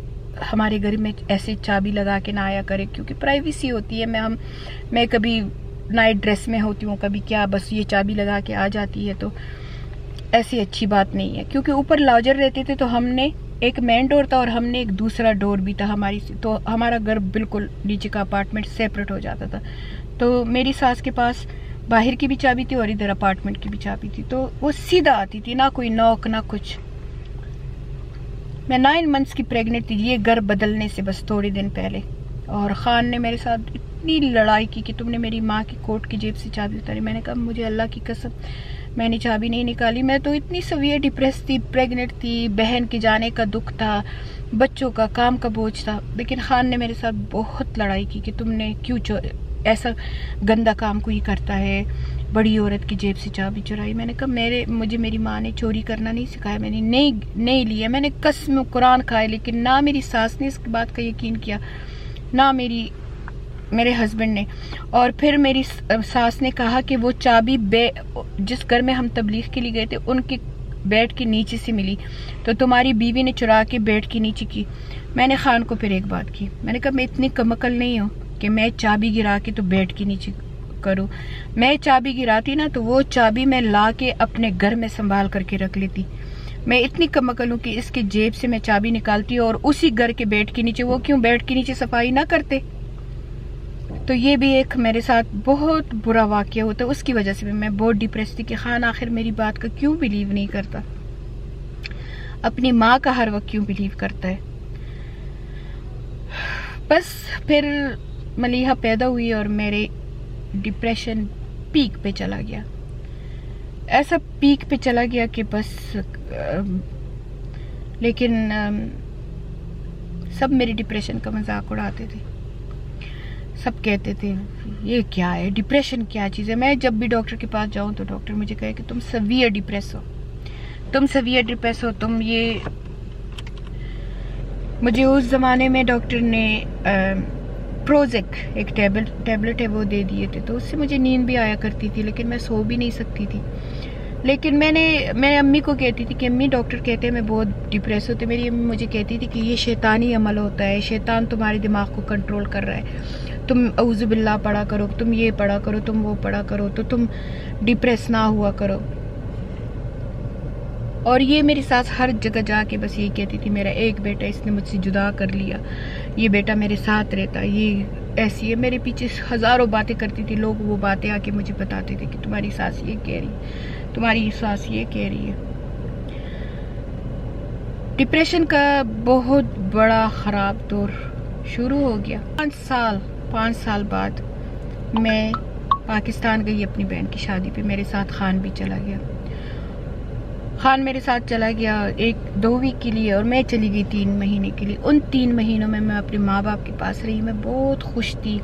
हमारे घर में ऐसे चाबी लगा के ना आया करे, क्योंकि प्राइवेसी होती है। मैं कभी नाइट ड्रेस में होती हूँ, कभी क्या, बस ये चाबी लगा के आ जाती है, तो ऐसी अच्छी बात नहीं है। क्योंकि ऊपर लॉजर रहते थे, तो हमने एक मेन डोर था और हमने एक दूसरा डोर भी था हमारी, तो हमारा घर बिल्कुल नीचे का अपार्टमेंट सेपरेट हो जाता था। तो मेरी सास के पास बाहर की भी चाबी थी और इधर अपार्टमेंट की भी चाबी थी, तो वो सीधा आती थी, ना कोई नॉक ना कुछ। मैं 9 मंथ्स की प्रेग्नेंट थी ये घर बदलने से बस थोड़े दिन पहले। और खान ने मेरे साथ इतनी लड़ाई की कि तुमने मेरी माँ की कोट की जेब से चाबी उतारी। मैंने कहा मुझे अल्लाह की कसम मैंने चाबी नहीं निकाली। मैं तो इतनी सवियर डिप्रेस थी, प्रेग्नेंट थी, बहन के जाने का दुख था, बच्चों का काम का बोझ था। लेकिन खान ने मेरे साथ बहुत लड़ाई की कि तुमने क्यों ऐसा गंदा काम कोई करता है, बड़ी औरत की जेब से चाबी चुराई। मैंने कहा मुझे मेरी माँ ने चोरी करना नहीं सिखाया, मैंने नहीं लिया, मैंने कसम कुरान खाए। लेकिन ना मेरी सास ने इस बात का यकीन किया, ना मेरे हस्बैंड ने। और फिर मेरी सास ने कहा कि वो चाबी जिस घर में हम तबलीग के लिए गए थे उनके बेड के नीचे से मिली, तो तुम्हारी बीवी ने चुरा के बेड के नीचे की। मैंने खान को फिर एक बात की, मैंने कहा मैं इतनी कमअकल नहीं हूँ कि मैं चाबी गिरा के तो बेड के नीचे करूँ। मैं चाबी गिराती ना तो वो चाबी मैं ला के अपने घर में संभाल करके रख लेती। मैं इतनी कमअकल हूँ कि इसके जेब से मैं चाबी निकालती और उसी घर के बेड के नीचे, वो क्यों बेड के नीचे सफाई ना करते। तो ये भी एक मेरे साथ बहुत बुरा वाकया होता है। उसकी वजह से भी मैं बहुत डिप्रेस थी कि खान आखिर मेरी बात का क्यों बिलीव नहीं करता, अपनी माँ का हर वक्त क्यों बिलीव करता है। बस फिर मलीहा पैदा हुई और मेरे डिप्रेशन पीक पे चला गया। ऐसा पीक पे चला गया कि बस लेकिन सब मेरी डिप्रेशन का मजाक उड़ाते थे। सब कहते थे ये क्या है, डिप्रेशन क्या चीज़ है। मैं जब भी डॉक्टर के पास जाऊं तो डॉक्टर मुझे कहे कि तुम सवियर डिप्रेस हो, तुम ये। मुझे उस ज़माने में डॉक्टर ने प्रोजेक एक टैबलेट है वो दे दिए थे, तो उससे मुझे नींद भी आया करती थी, लेकिन मैं सो भी नहीं सकती थी। लेकिन मैं अम्मी को कहती थी कि अम्मी डॉक्टर कहते हैं मैं बहुत डिप्रेस होती। मेरी अम्मी मुझे कहती थी कि ये शैतानी अमल होता है, शैतान तुम्हारे दिमाग को कंट्रोल कर रहा है, तुम औज़ु बिल्लाह पढ़ा करो, तुम ये पढ़ा करो, तुम वो पढ़ा करो, तो तुम डिप्रेस ना हुआ करो। और ये मेरी सास हर जगह जाके बस ये कहती थी मेरा एक बेटा इसने मुझसे जुदा कर लिया, ये बेटा मेरे साथ रहता, ये ऐसी है। मेरे पीछे हज़ारों बातें करती थी, लोग वो बातें आके मुझे बताते थे कि तुम्हारी सास ये कह रही है, तुम्हारी सास ये कह रही है। डिप्रेशन का बहुत बड़ा ख़राब दौर शुरू हो गया। 5 साल बाद मैं पाकिस्तान गई अपनी बहन की शादी पे, मेरे साथ खान भी चला गया। खान मेरे साथ चला गया 1-2 वीक के लिए और मैं चली गई 3 महीने के लिए। उन 3 महीनों में मैं अपने माँ बाप के पास रही, मैं बहुत खुश थी।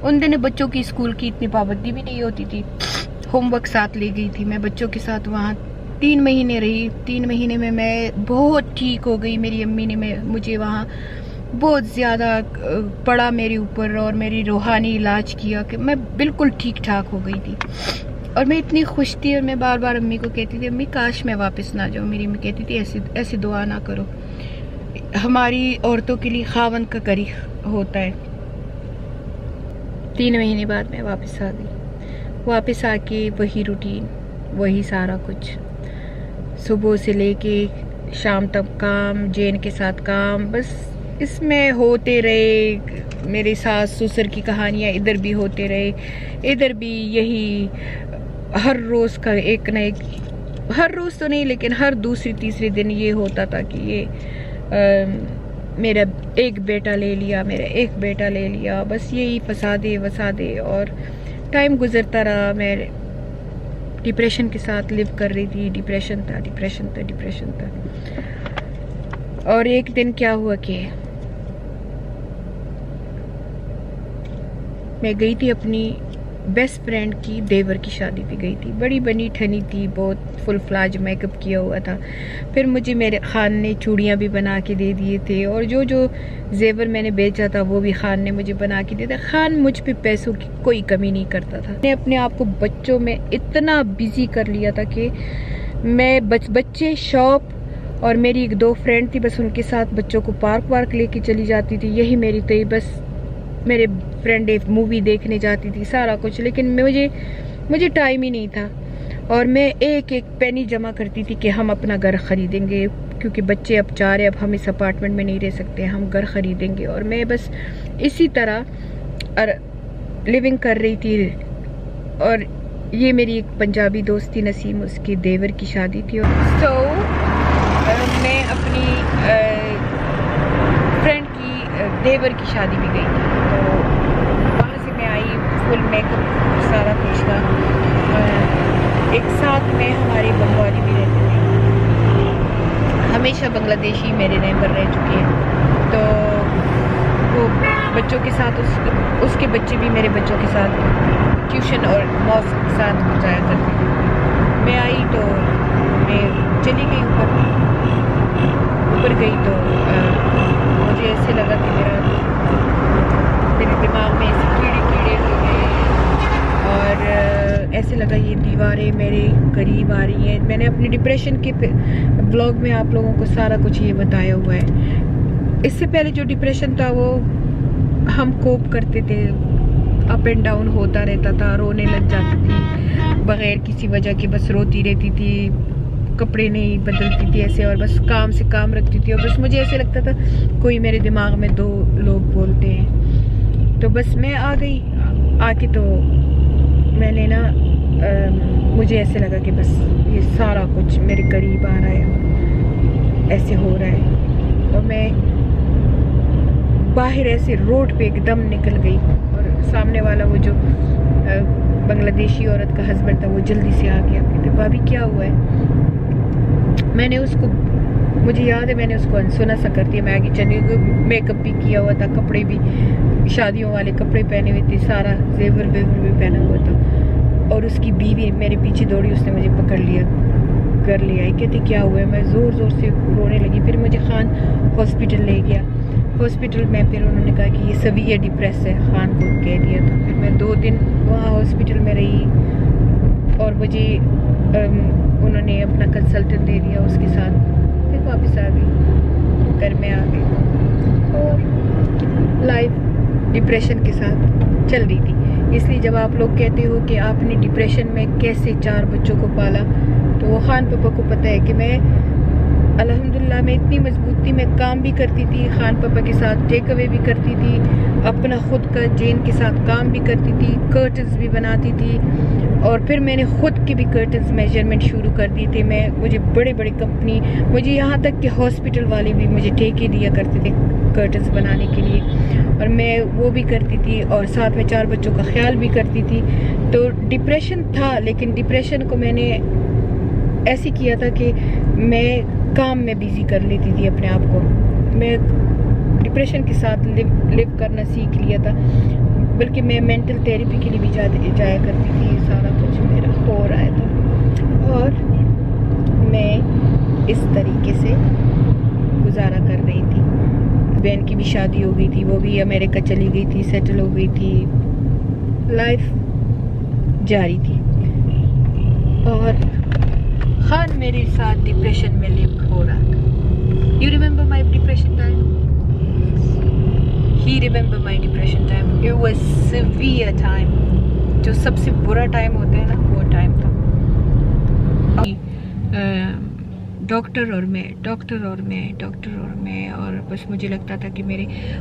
उन दिनों बच्चों की स्कूल की इतनी पाबंदी भी नहीं होती थी, होमवर्क साथ ले गई थी। मैं बच्चों के साथ वहाँ 3 महीने रही। 3 महीने में मैं बहुत ठीक हो गई। मेरी अम्मी ने मुझे वहाँ बहुत ज़्यादा पड़ा मेरे ऊपर और मेरी रूहानी इलाज किया कि मैं बिल्कुल ठीक ठाक हो गई थी। और मैं इतनी खुश थी और मैं बार बार अम्मी को कहती थी अम्मी काश मैं वापस ना जाऊँ। मेरी अम्मी कहती थी ऐसी दुआ ना करो, हमारी औरतों के लिए खावंद का करी होता है। 3 महीने बाद मैं वापस आ गई। वापस आके वही रूटीन, वही सारा कुछ, सुबह से लेके शाम तक काम, जेन के साथ काम, बस इसमें होते रहे। मेरे सास ससुर की कहानियाँ इधर भी होते रहे, इधर भी यही हर रोज़ का एक न एक, हर रोज़ तो नहीं लेकिन हर दूसरी तीसरी दिन ये होता था कि ये मेरा एक बेटा ले लिया, मेरा एक बेटा ले लिया, बस यही फसादे। और टाइम गुजरता रहा, मैं डिप्रेशन के साथ लिव कर रही थी। डिप्रेशन था। और एक दिन क्या हुआ कि मैं गई थी अपनी बेस्ट फ्रेंड की देवर की शादी पे गई थी। बड़ी बनी ठनी थी, बहुत फुल फ्लाज मेकअप किया हुआ था। फिर मुझे मेरे खान ने चूड़ियाँ भी बना के दे दिए थे और जो जेवर मैंने बेचा था वो भी खान ने मुझे बना के दिया था। खान मुझ पे पैसों की कोई कमी नहीं करता था। मैंने अपने आप को बच्चों में इतना बिजी कर लिया था कि मैं बच्चे, शॉप और मेरी 1-2 फ्रेंड थी, बस उनके साथ बच्चों को पार्क लेके चली जाती थी। यही मेरी थी, बस मेरे फ्रेंड एक मूवी देखने जाती थी, सारा कुछ। लेकिन मुझे टाइम ही नहीं था। और मैं एक पेनी जमा करती थी कि हम अपना घर ख़रीदेंगे, क्योंकि बच्चे अब 4 है, अब हम इस अपार्टमेंट में नहीं रह सकते, हम घर ख़रीदेंगे। और मैं बस इसी तरह लिविंग कर रही थी। और ये मेरी एक पंजाबी दोस्त थी नसीम, उसकी देवर की शादी थी। तो मैं अपनी फ्रेंड की देवर की शादी में गई थी। तो वहाँ से मैं आई, फुल मेकअप सारा कुछ था। एक साथ में हमारे बंगाली भी रहते थे, हमेशा बांग्लादेशी मेरे नेबर रह चुके हैं। तो वो बच्चों के साथ उसके बच्चे भी मेरे बच्चों के साथ ट्यूशन और मॉस्क के साथ जाया करते थे। मैं आई तो मैं चली गई ऊपर गई तो मुझे ऐसे लगा कि मेरे दिमाग में ऐसे कीड़े हो गए और ऐसे लगा ये दीवारें मेरे करीब आ रही हैं। मैंने अपने डिप्रेशन के ब्लॉग में आप लोगों को सारा कुछ ये बताया हुआ है। इससे पहले जो डिप्रेशन था वो हम कोप करते थे, अप एंड डाउन होता रहता था, रोने लग जाती थी बगैर किसी वजह के, बस रोती रहती थी, कपड़े नहीं बदलती थी ऐसे, और बस काम से काम रखती थी। और बस मुझे ऐसे लगता था कोई मेरे दिमाग में 2 लोग बोलते हैं। तो बस मैं आ गई, आके तो मैंने ना मुझे ऐसे लगा कि बस ये सारा कुछ मेरे करीब आ रहा है, ऐसे हो रहा है। और मैं बाहर ऐसे रोड पे एकदम निकल गई और सामने वाला वो जो बांग्लादेशी औरत का हस्बैंड था वो जल्दी से आ गया। कहते भाभी क्या हुआ है? मैंने उसको, मुझे याद है मैंने उसको अनसुना सा कर दिया। मैं आगे चली गई, मेकअप भी किया हुआ था, कपड़े भी शादियों वाले कपड़े पहने हुए थे, सारा जेवर भी पहना हुआ था। और उसकी बीवी मेरे पीछे दौड़ी, उसने मुझे पकड़ लिया, कर लिया। कहती क्या हुआ है? मैं ज़ोर से रोने लगी। फिर मुझे खान हॉस्पिटल ले गया। हॉस्पिटल में फिर उन्होंने कहा कि ये सवीयर डिप्रेस है, खान को कह दिया था। फिर मैं 2 दिन वहाँ हॉस्पिटल में रही और मुझे उन्होंने अपना कंसल्टेंट दे दिया उसके साथ। फिर वापस आ गई, घर में आ गई और लाइफ डिप्रेशन के साथ चल रही थी। इसलिए जब आप लोग कहते हो कि आपने डिप्रेशन में कैसे 4 बच्चों को पाला, तो खान पापा को पता है कि मैं अल्हम्दुलिल्लाह मैं इतनी मजबूती में काम भी करती थी, खान पापा के साथ टेक अवे भी करती थी, अपना खुद का जेन के साथ काम भी करती थी, कर्टन्स भी बनाती थी, और फिर मैंने खुद के भी कर्टन्स मेजरमेंट शुरू कर दिए थे। मुझे बड़े बड़े कंपनी, मुझे यहाँ तक कि हॉस्पिटल वाले भी मुझे ठेके दिया करते थे कर्टन्स बनाने के लिए, और मैं वो भी करती थी और साथ में 4 बच्चों का ख्याल भी करती थी। तो डिप्रेशन था, लेकिन डिप्रेशन को मैंने ऐसे किया था कि मैं काम में बिजी कर लेती थी अपने आप को। मैं डिप्रेशन के साथ लिव करना सीख लिया था, बल्कि मैं मेंटल थेरेपी के लिए भी जाया करती थी। सारा कुछ मेरा हो रहा था और मैं इस तरीके से गुजारा कर रही थी। बहन की भी शादी हो गई थी, वो भी अमेरिका चली गई थी, सेटल हो गई थी, लाइफ जारी थी। और खान मेरे साथ डिप्रेशन में लिव हो रहा था। You remember my depression time? He remember my depression time. It was severe time, जो सबसे बुरा टाइम होता है ना, वो टाइम था। डॉक्टर और मैं और बस मुझे लगता था कि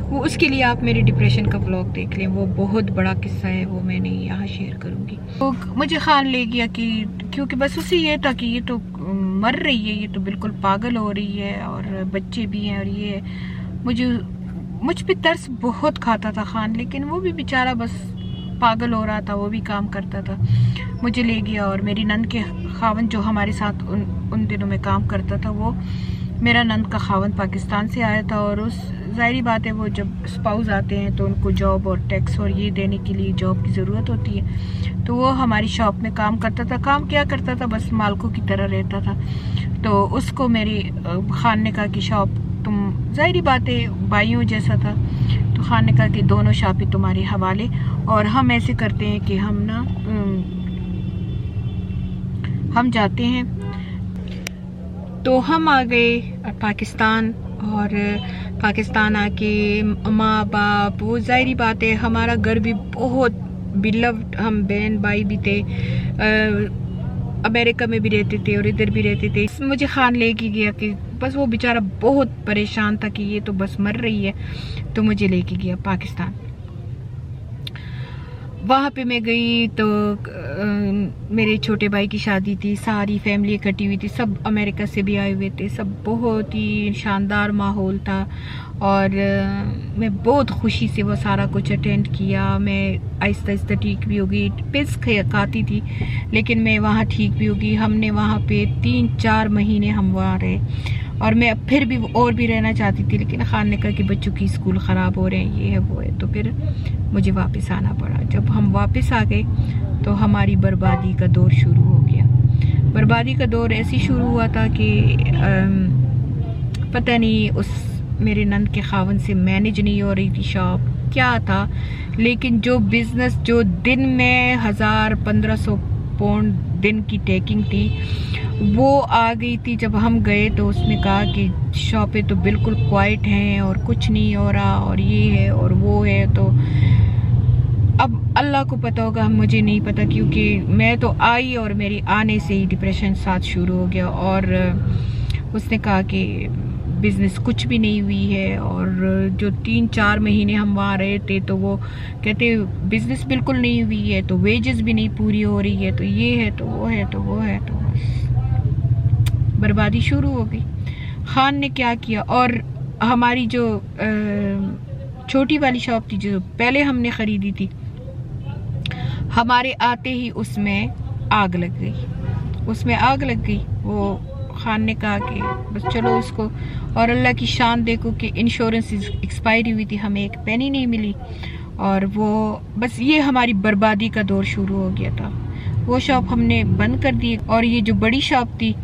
वो उसके लिए आप मेरे डिप्रेशन का व्लॉग देख लें, वो बहुत बड़ा किस्सा है, वो मैं नहीं यहाँ शेयर करूँगी। तो मुझे खान ले गया कि क्योंकि बस उसे ये था कि ये तो मर रही है, ये तो बिल्कुल पागल हो रही है, और बच्चे भी हैं, और ये मुझ पे तरस बहुत खाता था खान, लेकिन वो भी बेचारा बस पागल हो रहा था, वो भी काम करता था। मुझे ले गया और मेरी नंद के खावन जो हमारे साथ उन दिनों में काम करता था, वो मेरा नंद का खावन पाकिस्तान से आया था, और उस ज़ाहिरी बात है वो जब स्पाउस आते हैं तो उनको जॉब और टैक्स और ये देने के लिए जॉब की ज़रूरत होती है। तो वो हमारी शॉप में काम करता था। काम क्या करता था, बस मालकों की तरह रहता था। तो उसको मेरी खान ने कहा कि शॉप तुम, ज़ाहिरी बात है भाइयों जैसा था, तो खान ने कहा कि दोनों शॉपें तुम्हारे हवाले, और हम ऐसे करते हैं कि हम जाते हैं। तो हम आ गए पाकिस्तान, और पाकिस्तान आके माँ बाप, वो ज़ाहिरी बात है हमारा घर भी बहुत बिलव्ड, हम बहन भाई भी थे, अमेरिका में भी रहते थे और इधर भी रहते थे। मुझे खान लेके गया कि बस वो बेचारा बहुत परेशान था कि ये तो बस मर रही है, तो मुझे लेके गया पाकिस्तान। वहाँ पे मैं गई तो मेरे छोटे भाई की शादी थी, सारी फैमिली इकट्ठी हुई थी, सब अमेरिका से भी आए हुए थे, सब बहुत ही शानदार माहौल था, और मैं बहुत खुशी से वो सारा कुछ अटेंड किया। मैं आहिस्ता आहिस्ता ठीक भी हो गई, पिल्स खाती थी लेकिन मैं वहाँ ठीक भी हो गई। हमने वहाँ पे 3-4 महीने हम वहाँ रहे, और मैं फिर भी और भी रहना चाहती थी, लेकिन खान ने कहा कि बच्चों की स्कूल ख़राब हो रहे हैं, ये है वो है, तो फिर मुझे वापस आना पड़ा। जब हम वापस आ गए तो हमारी बर्बादी का दौर शुरू हो गया। बर्बादी का दौर ऐसे शुरू हुआ था कि पता नहीं उस मेरे नंद के खावन से मैनेज नहीं हो रही थी शॉप, क्या था, लेकिन जो बिज़नेस जो दिन में 1000-1500 पाउंड दिन की टेकिंग थी, वो आ गई थी। जब हम गए तो उसने कहा कि शॉपें तो बिल्कुल क्वाइट हैं और कुछ नहीं हो रहा, और ये है और वो है। तो अब अल्लाह को पता होगा, मुझे नहीं पता, क्योंकि मैं तो आई और मेरी आने से ही डिप्रेशन साथ शुरू हो गया। और उसने कहा कि बिज़नेस कुछ भी नहीं हुई है, और जो 3-4 महीने हम वहाँ रहे थे तो वो कहते बिज़नेस बिल्कुल नहीं हुई है, तो वेजेस भी नहीं पूरी हो रही है, तो ये है तो वो है तो वो है, तो बस बर्बादी शुरू हो गई। खान ने क्या किया, और हमारी जो छोटी वाली शॉप थी जो पहले हमने ख़रीदी थी, हमारे आते ही उसमें आग लग गई। वो खान ने कहा कि बस चलो इसको, और अल्लाह की शान देखो कि इंश्योरेंस एक्सपायरी हुई थी, हमें एक पेनी नहीं मिली, और वो बस ये हमारी बर्बादी का दौर शुरू हो गया था। वो शॉप हमने बंद कर दी, और ये जो बड़ी शॉप थी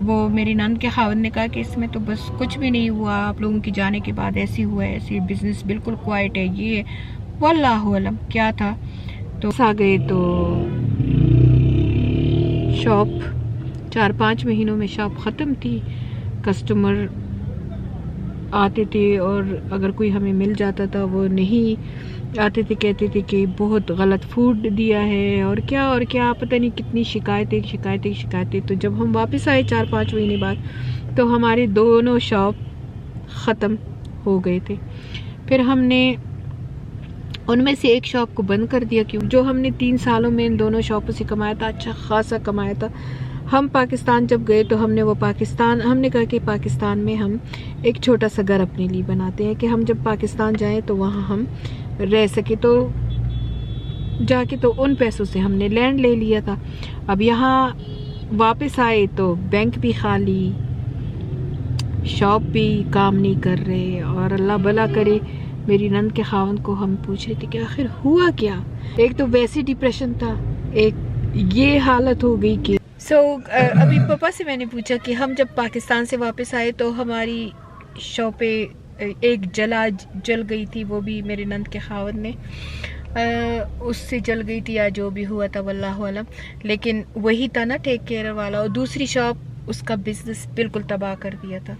वो मेरी नंद के खावद ने कहा कि इसमें तो बस कुछ भी नहीं हुआ, आप लोगों के जाने के बाद ऐसी हुआ है, ऐसी बिज़नेस बिल्कुल क्वाइट है, ये वल्लाहु अलम क्या था। तो आ गए तो शॉप 4-5 महीनों में शॉप ख़त्म थी, कस्टमर आते थे और अगर कोई हमें मिल जाता था वो नहीं आते थे, कहते थे कि बहुत गलत फूड दिया है और क्या पता नहीं कितनी शिकायतें। तो जब हम वापस आए 4-5 महीने बाद तो हमारे दोनों शॉप ख़त्म हो गए थे। फिर हमने उनमें से एक शॉप को बंद कर दिया, क्यों जो हमने 3 सालों में इन दोनों शॉपों से कमाया था, अच्छा खासा कमाया था। हम पाकिस्तान जब गए तो हमने कहा कि पाकिस्तान में हम एक छोटा सा घर अपने लिए बनाते हैं कि हम जब पाकिस्तान जाएं तो वहाँ हम रह सके। तो जाके तो उन पैसों से हमने लैंड ले लिया था। अब यहाँ वापस आए तो बैंक भी खाली, शॉप भी काम नहीं कर रहे और अल्लाह भला करे। मेरी नंद के खावन को हम पूछ रहे थे कि आखिर हुआ क्या। एक तो वैसे डिप्रेशन था, एक ये हालत हो गई कि अभी पापा से मैंने पूछा कि हम जब पाकिस्तान से वापस आए तो हमारी शॉपें एक जल गई थी, वो भी मेरी नंद के खावन ने उससे जल गई थी या जो भी हुआ था वल्लाहु अलम। लेकिन वही था ना टेक केयर वाला, और दूसरी शॉप उसका बिजनेस बिल्कुल तबाह कर दिया था।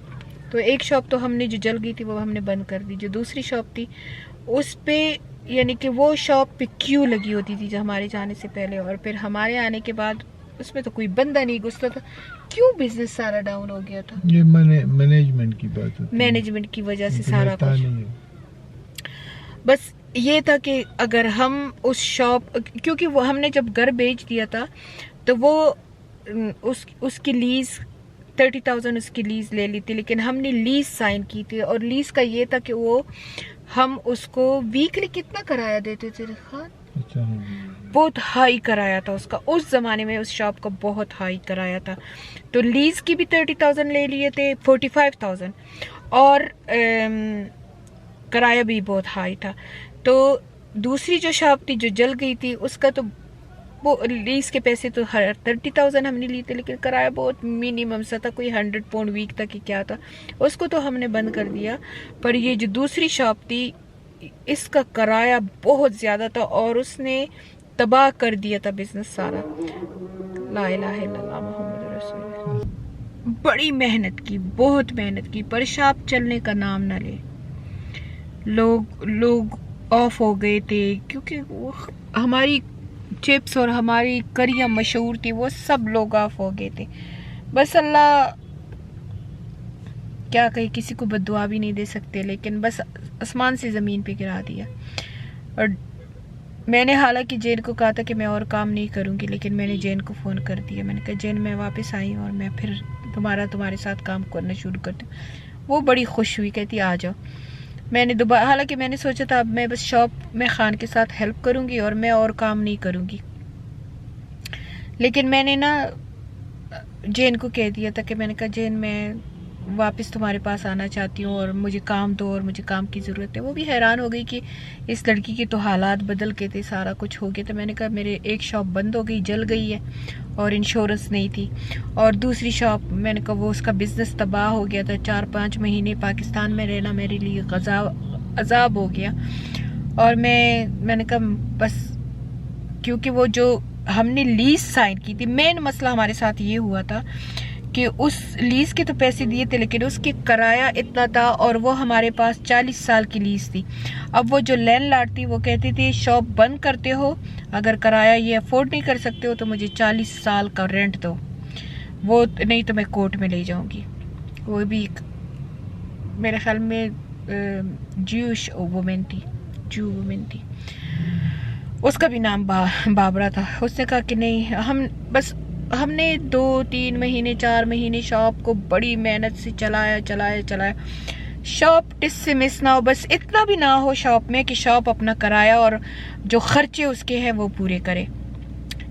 तो एक शॉप तो हमने जो जल गई थी वो हमने बंद कर दी। जो दूसरी शॉप थी उस पे यानी कि वो शॉप पे क्यू लगी होती थी जो हमारे जाने से पहले, और फिर हमारे आने के बाद उसमें तो कोई बंदा नहीं घुसता था। क्यों बिजनेस सारा डाउन हो गया था? ये मैनेजमेंट की बात होती है। मैनेजमेंट की वजह से सारा कुछ। बस ये था कि अगर हम उस शॉप, क्योंकि वो हमने जब घर बेच दिया था तो वो उसकी लीज 30,000 उसकी लीज ले ली थी, लेकिन हमने लीज साइन की थी और लीज का ये था कि वो हम उसको वीकली कितना किराया देते थे खान? अच्छा, बहुत हाई किराया था उसका। उस जमाने में उस शॉप का बहुत हाई किराया था। तो लीज की भी 30,000 ले लिए थे, 45,000, और किराया भी बहुत हाई था। तो दूसरी जो शॉप थी जो जल गई थी उसका तो वो लीज के पैसे तो 30,000 हमने लिए थे, लेकिन किराया बहुत मिनिमम सा था, कोई 100 पाउंड वीक तक ही क्या था, उसको तो हमने बंद कर दिया। पर ये जो दूसरी शॉप थी इसका किराया बहुत ज़्यादा था और उसने तबाह कर दिया था बिजनेस सारा। ला इलाहा इल्लल्लाह मुहम्मद रसूलुल्लाह। बड़ी मेहनत की, बहुत मेहनत की, पर शॉप चलने का नाम ना ले। लोग ऑफ हो गए थे क्योंकि वो हमारी चिप्स और हमारी करियाँ मशहूर थी, वो सब लोग ऑफ हो गए थे। बस अल्लाह क्या कहे, किसी को बद्दुआ भी नहीं दे सकते, लेकिन बस आसमान से ज़मीन पे गिरा दिया। और मैंने हालांकि जेन को कहा था कि मैं और काम नहीं करूँगी, लेकिन मैंने जेन को फ़ोन कर दिया। मैंने कहा जेन मैं वापस आई हूँ और मैं फिर तुम्हारे साथ काम करना शुरू करती हूँ। वो बड़ी खुश हुई, कहती आ जाओ। मैंने दोबारा, हालांकि मैंने सोचा था अब मैं बस शॉप में खान के साथ हेल्प करूँगी और मैं और काम नहीं करूँगी, लेकिन मैंने ना जेन को कह दिया था कि मैंने कहा जेन मैं वापस तुम्हारे पास आना चाहती हूँ और मुझे काम दो और मुझे काम की ज़रूरत है। वो भी हैरान हो गई कि इस लड़की के तो हालात बदल के थे, सारा कुछ हो गया। तो मैंने कहा मेरे एक शॉप बंद हो गई, जल गई है और इंश्योरेंस नहीं थी, और दूसरी शॉप मैंने कहा वो उसका बिज़नेस तबाह हो गया था। 4-5 महीने पाकिस्तान में रहना मेरे लिए अजाब हो गया। और मैंने कहा बस, क्योंकि वो जो हमने लीज साइन की थी, मेन मसला हमारे साथ ये हुआ था कि उस लीज के तो पैसे दिए थे लेकिन उसके किराया इतना था और वो हमारे पास 40 साल की लीज थी। अब वो जो लैंडलॉर्ड थी वो कहती थी शॉप बंद करते हो, अगर किराया ये अफोर्ड नहीं कर सकते हो तो मुझे 40 साल का रेंट दो, वो नहीं तो मैं कोर्ट में ले जाऊंगी। वो भी मेरे ख्याल में जूश वुमेन थी, उसका भी नाम बाबरा था। उसने कहा कि नहीं, हमने 2-3 महीने 4 महीने शॉप को बड़ी मेहनत से चलाया। शॉप टिस से मिस ना हो, बस इतना भी ना हो शॉप में कि शॉप अपना किराया और जो खर्चे उसके हैं वो पूरे करे।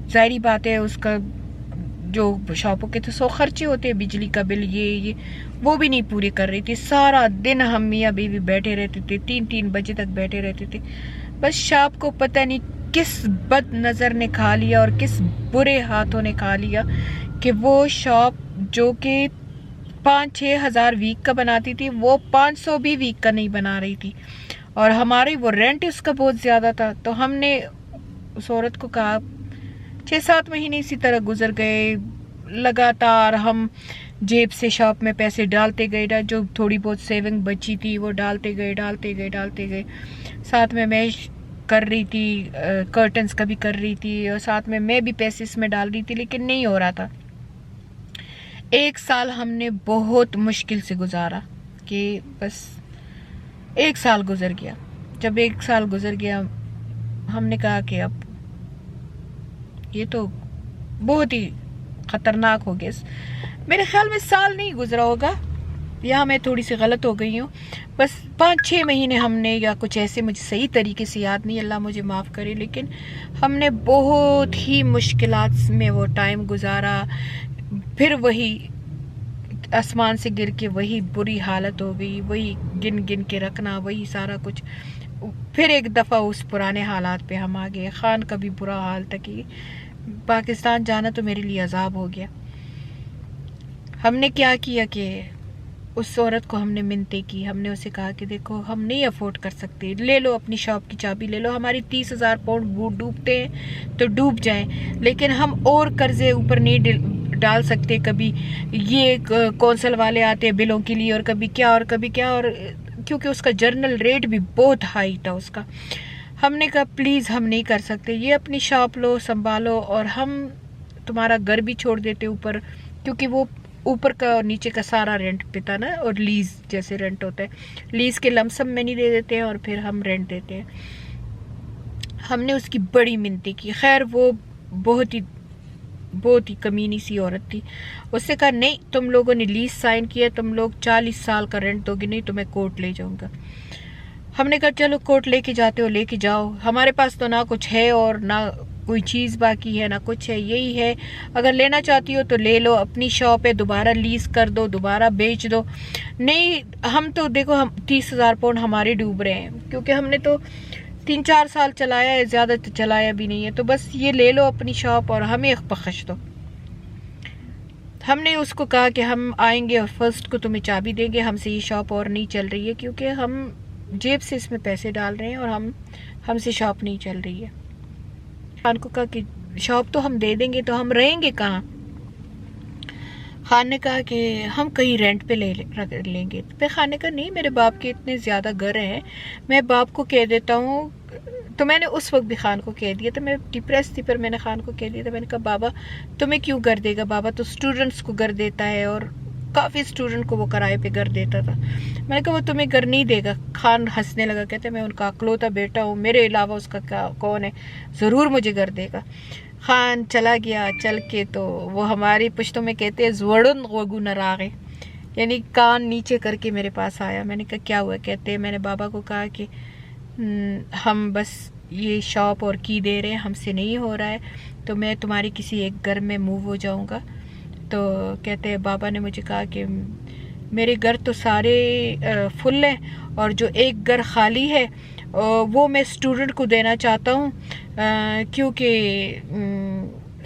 जाहिर बात है उसका जो शॉपों के तो 100 खर्चे होते हैं, बिजली का बिल ये वो भी नहीं पूरी कर रही थी। सारा दिन हम मियाँ बीवी बैठे रहते थे, 3-3 बजे तक बैठे रहते थे। बस शॉप को पता नहीं किस बद नज़र ने खा लिया और किस बुरे हाथों ने खा लिया कि वो शॉप जो कि 5-6 हज़ार वीक का बनाती थी वो 500 भी वीक का नहीं बना रही थी, और हमारी वो रेंट उसका बहुत ज़्यादा था। तो हमने उस औरत को कहा, 6-7 महीने इसी तरह गुजर गए। लगातार हम जेब से शॉप में पैसे डालते गए, जो थोड़ी बहुत सेविंग बची थी वो डालते गए। साथ में मैं कर रही थी कर्टन्स का भी कर रही थी, और साथ में मैं भी पैसे इसमें डाल रही थी, लेकिन नहीं हो रहा था। 1 साल हमने बहुत मुश्किल से गुजारा कि बस 1 साल गुजर गया। जब 1 साल गुजर गया हमने कहा कि अब ये तो बहुत ही ख़तरनाक हो गया। मेरे ख्याल में साल नहीं गुजरा होगा, या मैं थोड़ी सी गलत हो गई हूँ। बस 5-6 महीने हमने, या कुछ ऐसे, मुझे सही तरीके से याद नहीं, अल्लाह मुझे माफ़ करे, लेकिन हमने बहुत ही मुश्किलात में वो टाइम गुजारा। फिर वही आसमान से गिर के वही बुरी हालत हो गई, वही गिन गिन के रखना, वही सारा कुछ। फिर एक दफ़ा उस पुराने हालात पे हम आ गए। खान का भी बुरा हाल था कि पाकिस्तान जाना तो मेरे लिए अजाब हो गया। हमने क्या किया कि उस औरत को हमने मिन्नतें की, हमने उसे कहा कि देखो हम नहीं अफोर्ड कर सकते, ले लो अपनी शॉप की चाबी ले लो, हमारी 30,000 पाउंड डूबते हैं तो डूब जाएं, लेकिन हम और कर्जे ऊपर नहीं डाल सकते। कभी ये कौंसल वाले आते हैं बिलों के लिए, और कभी क्या, और क्योंकि उसका जर्नल रेट भी बहुत हाई था उसका। हमने कहा प्लीज़ हम नहीं कर सकते, ये अपनी शॉप लो, संभालो, और हम तुम्हारा घर भी छोड़ देते ऊपर, क्योंकि वो ऊपर का और नीचे का सारा रेंट पे था ना, और लीज जैसे रेंट होता है, लीज के लमसम में नहीं दे देते हैं और फिर हम रेंट देते हैं। हमने उसकी बड़ी मिन्नतें की। खैर वो बहुत ही कमीनी सी औरत थी। उससे कहा नहीं, तुम लोगों ने लीज साइन किया, तुम लोग 40 साल का रेंट दोगे, नहीं तो मैं कोर्ट ले जाऊंगा। हमने कहा चलो कोर्ट लेके जाते हो लेके जाओ, हमारे पास तो ना कुछ है और ना कोई चीज़ बाकी है, ना कुछ है, यही है। अगर लेना चाहती हो तो ले लो, अपनी शॉप है, दोबारा लीज कर दो, दोबारा बेच दो। नहीं, हम तो देखो, हम 30,000 पाउंड हमारे डूब रहे हैं, क्योंकि हमने तो 3-4 साल चलाया है, ज़्यादा तो चलाया भी नहीं है, तो बस ये ले लो अपनी शॉप और हमें बख्श दो। हमने उसको कहा कि हम आएंगे और फर्स्ट को तुम्हें चाबी देंगे, हमसे ये शॉप और नहीं चल रही है, क्योंकि हम जेब से इसमें पैसे डाल रहे हैं और हमसे शॉप नहीं चल रही है। खान को कहा कि शॉप तो हम दे देंगे, तो हम रहेंगे कहाँ? खान ने कहा कि हम कहीं रेंट पे लेंगे। फिर खान ने कहा नहीं, मेरे बाप के इतने ज़्यादा घर हैं, मैं बाप को कह देता हूँ। तो मैंने उस वक्त भी खान को कह दिया था, मैं डिप्रेस थी, पर मैंने खान को कह दिया था, मैंने कहा बाबा तुम्हें क्यों घर देगा, बाबा तो स्टूडेंट्स को घर देता है, और काफ़ी स्टूडेंट को वो किराए पे घर देता था। मैंने कहा वो तुम्हें घर नहीं देगा। खान हंसने लगा, कहते मैं उनका अकलौता बेटा हूँ, मेरे अलावा उसका कौन है, ज़रूर मुझे घर देगा। खान चला गया। चल के तो वो हमारी पुश्तों में कहते हैं ज़वड़न गोगू नरागे, यानी कान नीचे करके मेरे पास आया। मैंने कहा क्या हुआ? कहते मैंने बाबा को कहा कि हम बस ये शॉप और की दे रहे हैं, हमसे नहीं हो रहा है, तो मैं तुम्हारी किसी एक घर में मूव हो जाऊँगा। तो कहते हैं बाबा ने मुझे कहा कि मेरे घर तो सारे फुल हैं, और जो एक घर खाली है वो मैं स्टूडेंट को देना चाहता हूँ, क्योंकि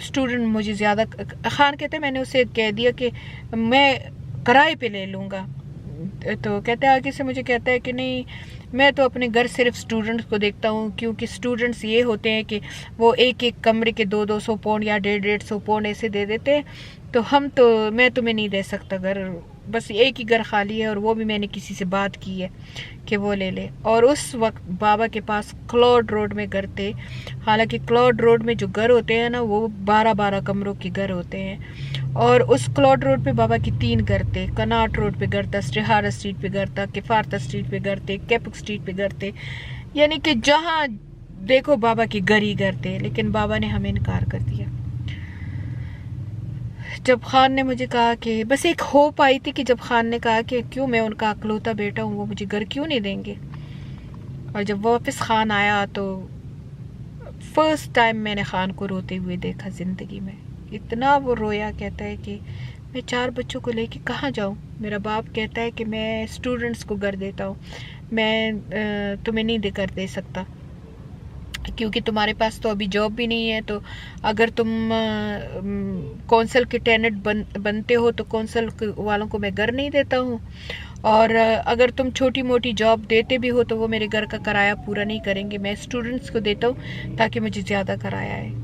स्टूडेंट मुझे ज़्यादा। खान कहते मैंने उसे कह दिया कि मैं किराए पे ले लूँगा। तो कहते आगे से मुझे कहता है कि नहीं, मैं तो अपने घर सिर्फ स्टूडेंट्स को देखता हूँ, क्योंकि स्टूडेंट्स ये होते हैं कि वो एक कमरे के 200 पाउंड या 150 पाउंड ऐसे दे देते हैं, तो मैं तुम्हें नहीं दे सकता घर, बस एक ही घर खाली है, और वो भी मैंने किसी से बात की है कि वो ले ले। और उस वक्त बाबा के पास क्लॉड रोड में घर थे। हालांकि क्लॉड रोड में जो घर होते हैं ना, वो 12-12 कमरों के घर होते हैं, और उस क्लॉड रोड पे बाबा की 3 घर थे। कनाट रोड पे घर था, स्ट्रिहारा स्ट्रीट पे घर था, किफारता स्ट्रीट पे घर थे, कैपुक स्ट्रीट पे घर थे, यानी कि जहाँ देखो बाबा के घर ही घर थे। लेकिन बाबा ने हमें इनकार कर दिया। जब खान ने मुझे कहा कि बस एक होप आई थी कि जब खान ने कहा कि क्यों, मैं उनका अकलौता बेटा हूँ, वो मुझे घर क्यों नहीं देंगे। और जब वापस खान आया तो फर्स्ट टाइम मैंने खान को रोते हुए देखा ज़िंदगी में। इतना वो रोया, कहता है कि मैं 4 बच्चों को लेके कहाँ जाऊँ। मेरा बाप कहता है कि मैं स्टूडेंट्स को घर देता हूँ, मैं तुम्हें नहीं कर दे सकता, क्योंकि तुम्हारे पास तो अभी जॉब भी नहीं है। तो अगर तुम कौंसल के टेनेंट बनते हो तो कौंसल वालों को मैं घर नहीं देता हूँ, और अगर तुम छोटी मोटी जॉब देते भी हो तो वो मेरे घर का किराया पूरा नहीं करेंगे, मैं स्टूडेंट्स को देता हूँ ताकि मुझे ज़्यादा किराया है।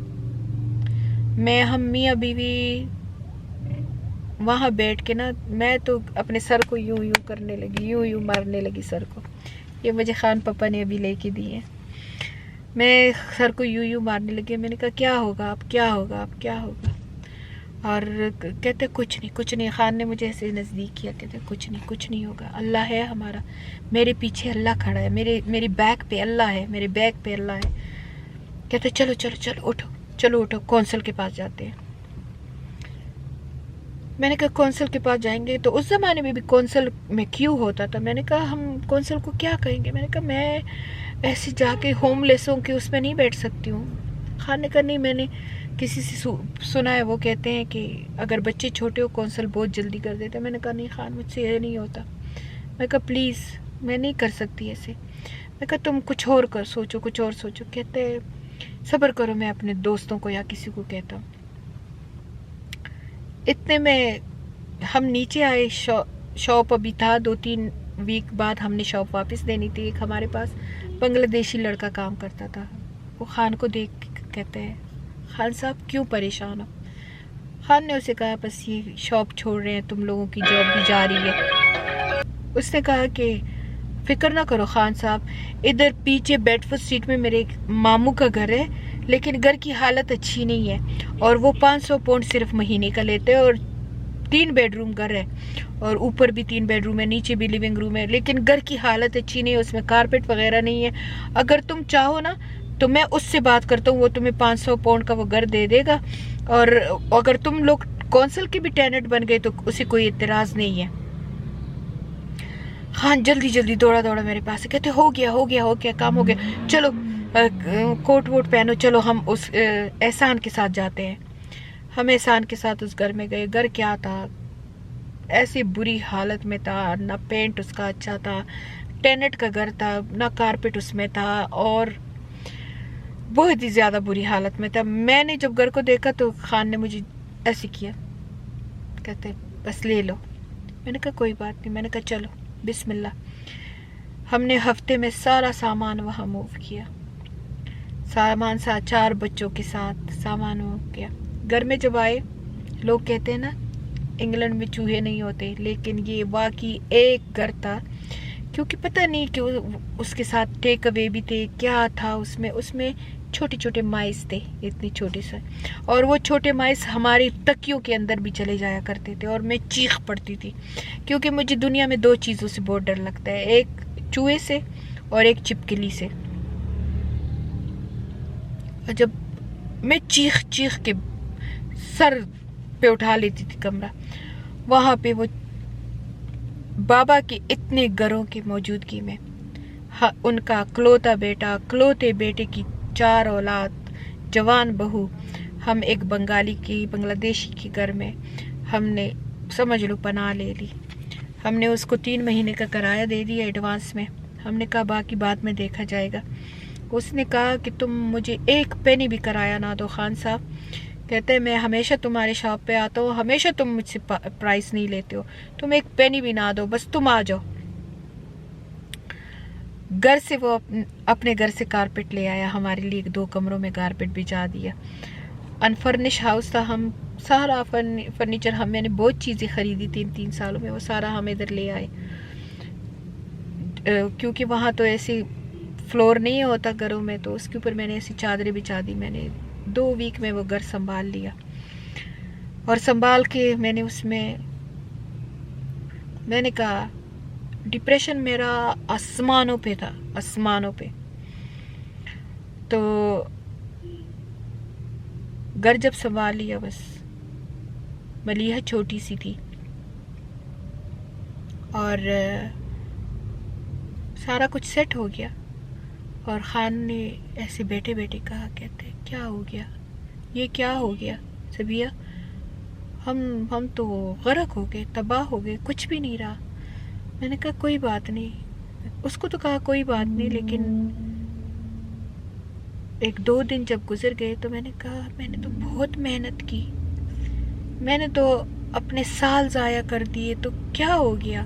मैं हम मियाँ बीवी वहाँ बैठ के ना मैं तो अपने सर को यूं यूं करने लगी, यूं यूं मारने लगी सर को। ये मुझे खान पापा ने अभी लेके दी है। मैं सर को यूं यूं मारने लगी। मैंने कहा क्या होगा अब, क्या होगा अब, क्या होगा। और कहते कुछ नहीं, कुछ नहीं। खान ने मुझे ऐसे नज़दीक किया, कहते कुछ नहीं, कुछ नहीं होगा, अल्लाह है हमारा, मेरे पीछे अल्लाह खड़ा है, मेरी बैक पे अल्लाह है, मेरे बैक पे अल्लाह है। कहते चलो चलो चलो उठो, चलो उठो, कौंसल के पास जाते हैं। मैंने कहा कौंसल के पास जाएंगे? तो उस ज़माने में भी कौंसल में क्यों होता था। मैंने कहा हम कौंसल को क्या कहेंगे। मैंने कहा मैं ऐसे जाके होमलेसों के उसमें नहीं बैठ सकती हूँ। खान ने कहा नहीं, मैंने किसी से सुना है, वो कहते हैं कि अगर बच्चे छोटे हो कौंसल बहुत जल्दी कर देते। मैंने कहा नहीं खान, मुझसे ये नहीं होता। मैं कहा प्लीज़ मैं नहीं कर सकती ऐसे। मैं कहा तुम कुछ और कर सोचो, कुछ और सोचो। कहते सब्र करो, मैं अपने दोस्तों को या किसी को कहता हूँ। इतने में हम नीचे आए। शॉप अभी था, 2-3 वीक बाद हमने शॉप वापस देनी थी। एक हमारे पास बांग्लादेशी लड़का काम करता था, वो खान को देख कहते हैं खान साहब क्यों परेशान हो। खान ने उसे कहा बस ये शॉप छोड़ रहे हैं, तुम लोगों की जॉब भी जा रही है। उसने कहा कि फिक्र ना करो खान साहब, इधर पीछे बेडफोर्ड स्ट्रीट में मेरे मामू का घर है, लेकिन घर की हालत अच्छी नहीं है और वो 500 पाउंड सिर्फ महीने का लेते हैं और 3 बेडरूम घर है और ऊपर भी 3 बेडरूम है, नीचे भी लिविंग रूम है, लेकिन घर की हालत अच्छी नहीं है, उसमें कारपेट वगैरह नहीं है। अगर तुम चाहो ना तो मैं उससे बात करता हूँ, वो तुम्हें 500 पाउंड का वो घर दे देगा और अगर तुम लोग कौंसल के भी टेनेंट बन गए तो उसे कोई इतराज़ नहीं है। हाँ जल्दी जल्दी दौड़ा दौड़ा मेरे पास, कहते हो गया हो गया हो गया, काम हो गया, चलो कोट वोट पहनो, चलो हम उस एहसान के साथ जाते हैं। हम एहसान के साथ उस घर में गए। घर क्या था, ऐसी बुरी हालत में था, ना पेंट उसका अच्छा था, टेनेंट का घर था, ना कारपेट उसमें था और बहुत ही ज़्यादा बुरी हालत में था। मैंने जब घर को देखा तो खान ने मुझे ऐसे किया, कहते बस ले लो। मैंने कहा कोई बात नहीं। मैंने कहा चलो बिस्मिल्लाह। हमने हफ्ते में सारा सामान वहाँ मूव किया, सामान 4 बच्चों के साथ सामान मूव किया। घर में जब आए, लोग कहते हैं ना इंग्लैंड में चूहे नहीं होते, लेकिन ये वाकई एक घर था, क्योंकि पता नहीं कि उसके साथ टेक अवे भी थे, क्या था उसमें छोटे छोटे माइस थे, इतनी छोटी से, और वो छोटे माइस हमारी तकियों के अंदर भी चले जाया करते थे और मैं चीख पड़ती थी, क्योंकि मुझे दुनिया में 2 चीज़ों से बहुत डर लगता है, एक चूहे से और एक छिपकली से। और जब मैं चीख चीख के सर पे उठा लेती थी कमरा, वहाँ पे वो बाबा के इतने घरों की मौजूदगी में उनका क्लोता बेटा, क्लोते बेटे की 4 औलाद, जवान बहू, हम एक बांग्लादेशी के घर में हमने समझ लो पनाह ले ली। हमने उसको 3 महीने का किराया दे दिया एडवांस में। हमने कहा बाकी बाद में देखा जाएगा। उसने कहा कि तुम मुझे 1 पेनी भी किराया ना दो खान साहब। कहते हैं मैं हमेशा तुम्हारे शॉप पे आता हूँ, हमेशा तुम मुझसे प्राइस नहीं लेते हो, तुम 1 पेनी भी ना दो, बस तुम आ जाओ। घर से वो अपने घर से कारपेट ले आया, हमारे लिए 2 कमरों में कारपेट बिछा दिया। अनफर्निश हाउस था, हम सारा फर्नीचर मैंने बहुत चीज़ें खरीदी 3 सालों में, वो सारा हम इधर ले आए, क्योंकि वहाँ तो ऐसी फ्लोर नहीं होता घरों में, तो उसके ऊपर मैंने ऐसी चादरें बिछा दी। मैंने 2 वीक में वो घर संभाल लिया और संभाल के मैंने कहा डिप्रेशन मेरा आसमानों पे था, आसमानों पे। तो घर जब संभाल लिया, बस मलिहा छोटी सी थी और सारा कुछ सेट हो गया। और खान ने ऐसे बैठे बैठे कहा, कहते क्या हो गया, ये क्या हो गया सबिया, हम तो गर्क हो गए, तबाह हो गए, कुछ भी नहीं रहा। मैंने कहा कोई बात नहीं, उसको तो कहा कोई बात नहीं, लेकिन 1-2 दिन जब गुजर गए तो मैंने कहा मैंने तो बहुत मेहनत की, मैंने तो अपने साल ज़ाया कर दिए, तो क्या हो गया।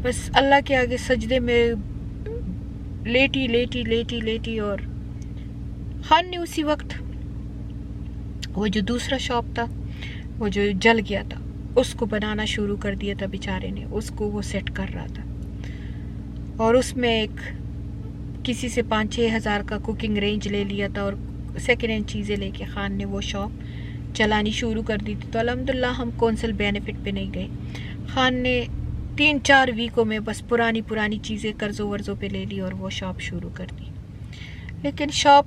बस अल्लाह के आगे सजदे में लेटी। और खान ने उसी वक्त वो जो दूसरा शॉप था वो जो जल गया था, उसको बनाना शुरू कर दिया था बेचारे ने, उसको वो सेट कर रहा था। और उसमें एक किसी से 5-6 हज़ार का कुकिंग रेंज ले लिया था और सेकेंड हैंड चीज़ें लेके खान ने वो शॉप चलानी शुरू कर दी थी। तो अल्हम्दुलिल्लाह हम कौंसल बेनिफिट पे नहीं गए। खान ने 3-4 वीकों में बस पुरानी चीज़ें कर्ज़ों वर्ज़ों पे ले ली और वो शॉप शुरू कर दी। लेकिन शॉप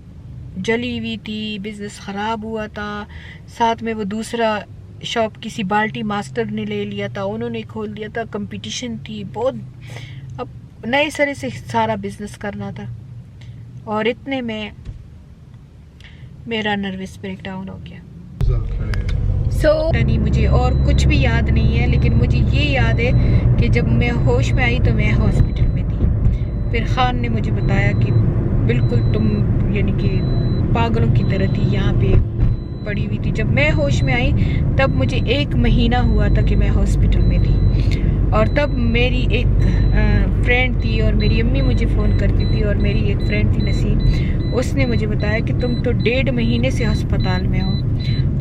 जली हुई थी, बिज़नेस ख़राब हुआ था। साथ में वो दूसरा शॉप किसी बाल्टी मास्टर ने ले लिया था, उन्होंने खोल दिया था, कंपटीशन थी बहुत। अब नए सिरे से सारा बिज़नेस करना था और इतने में मेरा नर्वस ब्रेकडाउन हो गया। नहीं मुझे और कुछ भी याद नहीं है, लेकिन मुझे ये याद है कि जब मैं होश में आई तो मैं हॉस्पिटल में थी। फिर खान ने मुझे बताया कि बिल्कुल तुम यानी कि पागलों की तरह थी, यहाँ पे पड़ी हुई थी। जब मैं होश में आई तब मुझे 1 महीना हुआ था कि मैं हॉस्पिटल में थी। और तब मेरी एक फ्रेंड थी और मेरी अम्मी मुझे फ़ोन करती थी और मेरी एक फ्रेंड थी नसीम, उसने मुझे बताया कि तुम तो 1.5 महीने से अस्पताल में हो।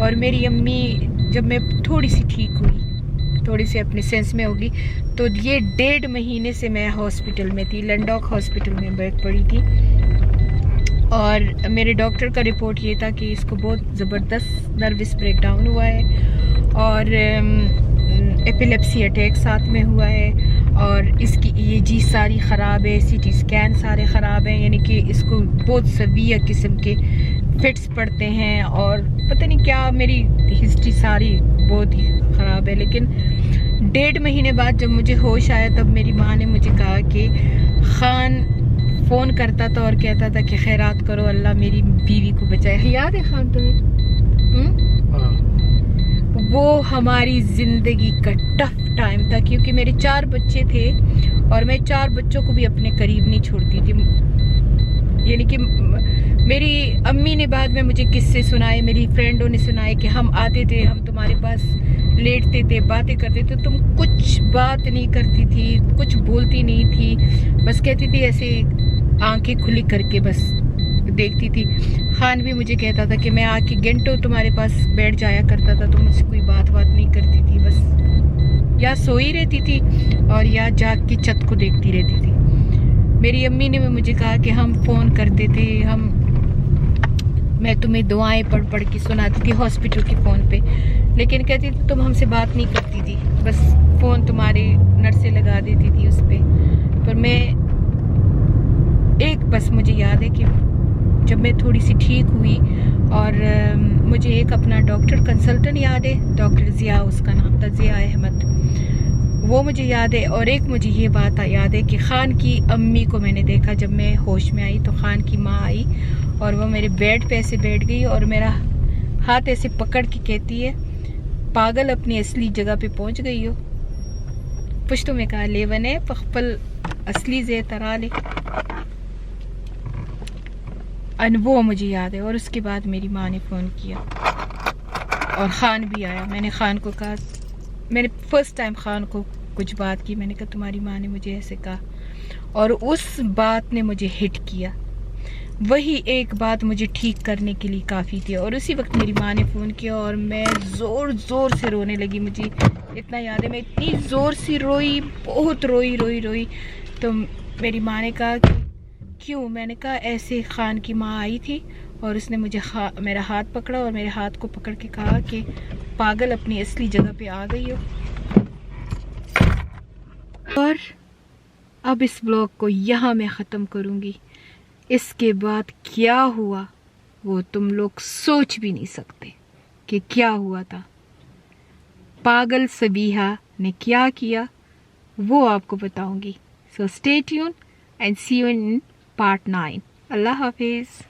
और मेरी अम्मी जब मैं थोड़ी सी ठीक हुई, थोड़ी सी अपने सेंस में होगी, तो ये 1.5 महीने से मैं हॉस्पिटल में थी, लंडौक हॉस्पिटल में बेड पड़ी थी। और मेरे डॉक्टर का रिपोर्ट ये था कि इसको बहुत ज़बरदस्त नर्वस ब्रेकडाउन हुआ है और एपिलेप्सी अटैक साथ में हुआ है और इसकी EEG सारी ख़राब है, CT स्कैन सारे ख़राब हैं, यानी कि इसको बहुत सवियर किस्म के फिट्स पड़ते हैं और पता नहीं क्या, मेरी हिस्ट्री सारी बहुत ही ख़राब है। लेकिन 1.5 महीने बाद जब मुझे होश आया तब मेरी माँ ने मुझे कहा कि खान फ़ोन करता था और कहता था कि खैरात करो, अल्लाह मेरी बीवी को बचाए। याद है खान तुम्हें? वो हमारी ज़िंदगी का टफ टाइम था, क्योंकि मेरे 4 बच्चे थे और मैं 4 बच्चों को भी अपने करीब नहीं छोड़ती थी। यानी कि मेरी अम्मी ने बाद में मुझे किस्से सुनाए, मेरी फ्रेंडों ने सुनाए कि हम आते थे, हम तुम्हारे पास लेटते थे, बातें करते थे, तुम कुछ बात नहीं करती थी, कुछ बोलती नहीं थी, बस कहती थी ऐसे आंखें खुली करके बस देखती थी। खान भी मुझे कहता था कि मैं आके घंटों तुम्हारे पास बैठ जाया करता था, तो मुझसे कोई बात नहीं करती थी, बस या सोई रहती थी और या जाग के छत को देखती रहती थी। मेरी अम्मी ने मुझे कहा कि हम फ़ोन करते थे, मैं तुम्हें दुआएं पढ़ के सुनाती थी हॉस्पिटल के फ़ोन पे, लेकिन कहती थी तुम हमसे बात नहीं करती थी, बस फ़ोन तुम्हारे नर्सें लगा देती थी उस पर। पर मैं एक बस मुझे याद है कि जब मैं थोड़ी सी ठीक हुई और मुझे एक अपना डॉक्टर कंसल्टेंट याद है, डॉक्टर ज़िया उसका नाम था, ज़िया अहमद, वो मुझे याद है। और एक मुझे ये बात याद है कि खान की अम्मी को मैंने देखा जब मैं होश में आई, तो खान की माँ आई और वो मेरे बेड पे ऐसे बैठ गई और मेरा हाथ ऐसे पकड़ के कहती है, पागल अपनी असली जगह पे पहुंच गई हो। पुश्तो में कहा लेवन है पखपल असली जे तरा ले। वो मुझे याद है। और उसके बाद मेरी माँ ने फ़ोन किया और ख़ान भी आया। मैंने ख़ान को कहा, मैंने फ़र्स्ट टाइम ख़ान को कुछ बात की, मैंने कहा तुम्हारी माँ ने मुझे ऐसे कहा, और उस बात ने मुझे हिट किया। वही एक बात मुझे ठीक करने के लिए काफ़ी थी। और उसी वक्त मेरी माँ ने फ़ोन किया और मैं ज़ोर ज़ोर से रोने लगी। मुझे इतना याद है मैं इतनी ज़ोर से रोई, बहुत रोई। तो मेरी माँ ने कहा कि क्यों? मैंने कहा ऐसे ख़ान की माँ आई थी और उसने मुझे मेरा हाथ पकड़ा और मेरे हाथ को पकड़ के कहा कि पागल अपनी असली जगह पे आ गई हो। और अब इस ब्लॉग को यहाँ मैं ख़त्म करूँगी। इसके बाद क्या हुआ वो तुम लोग सोच भी नहीं सकते कि क्या हुआ था। पागल सबीहा ने क्या किया वो आपको बताऊँगी। So stay tune and see you in part 9। अल्लाह हाफिज़।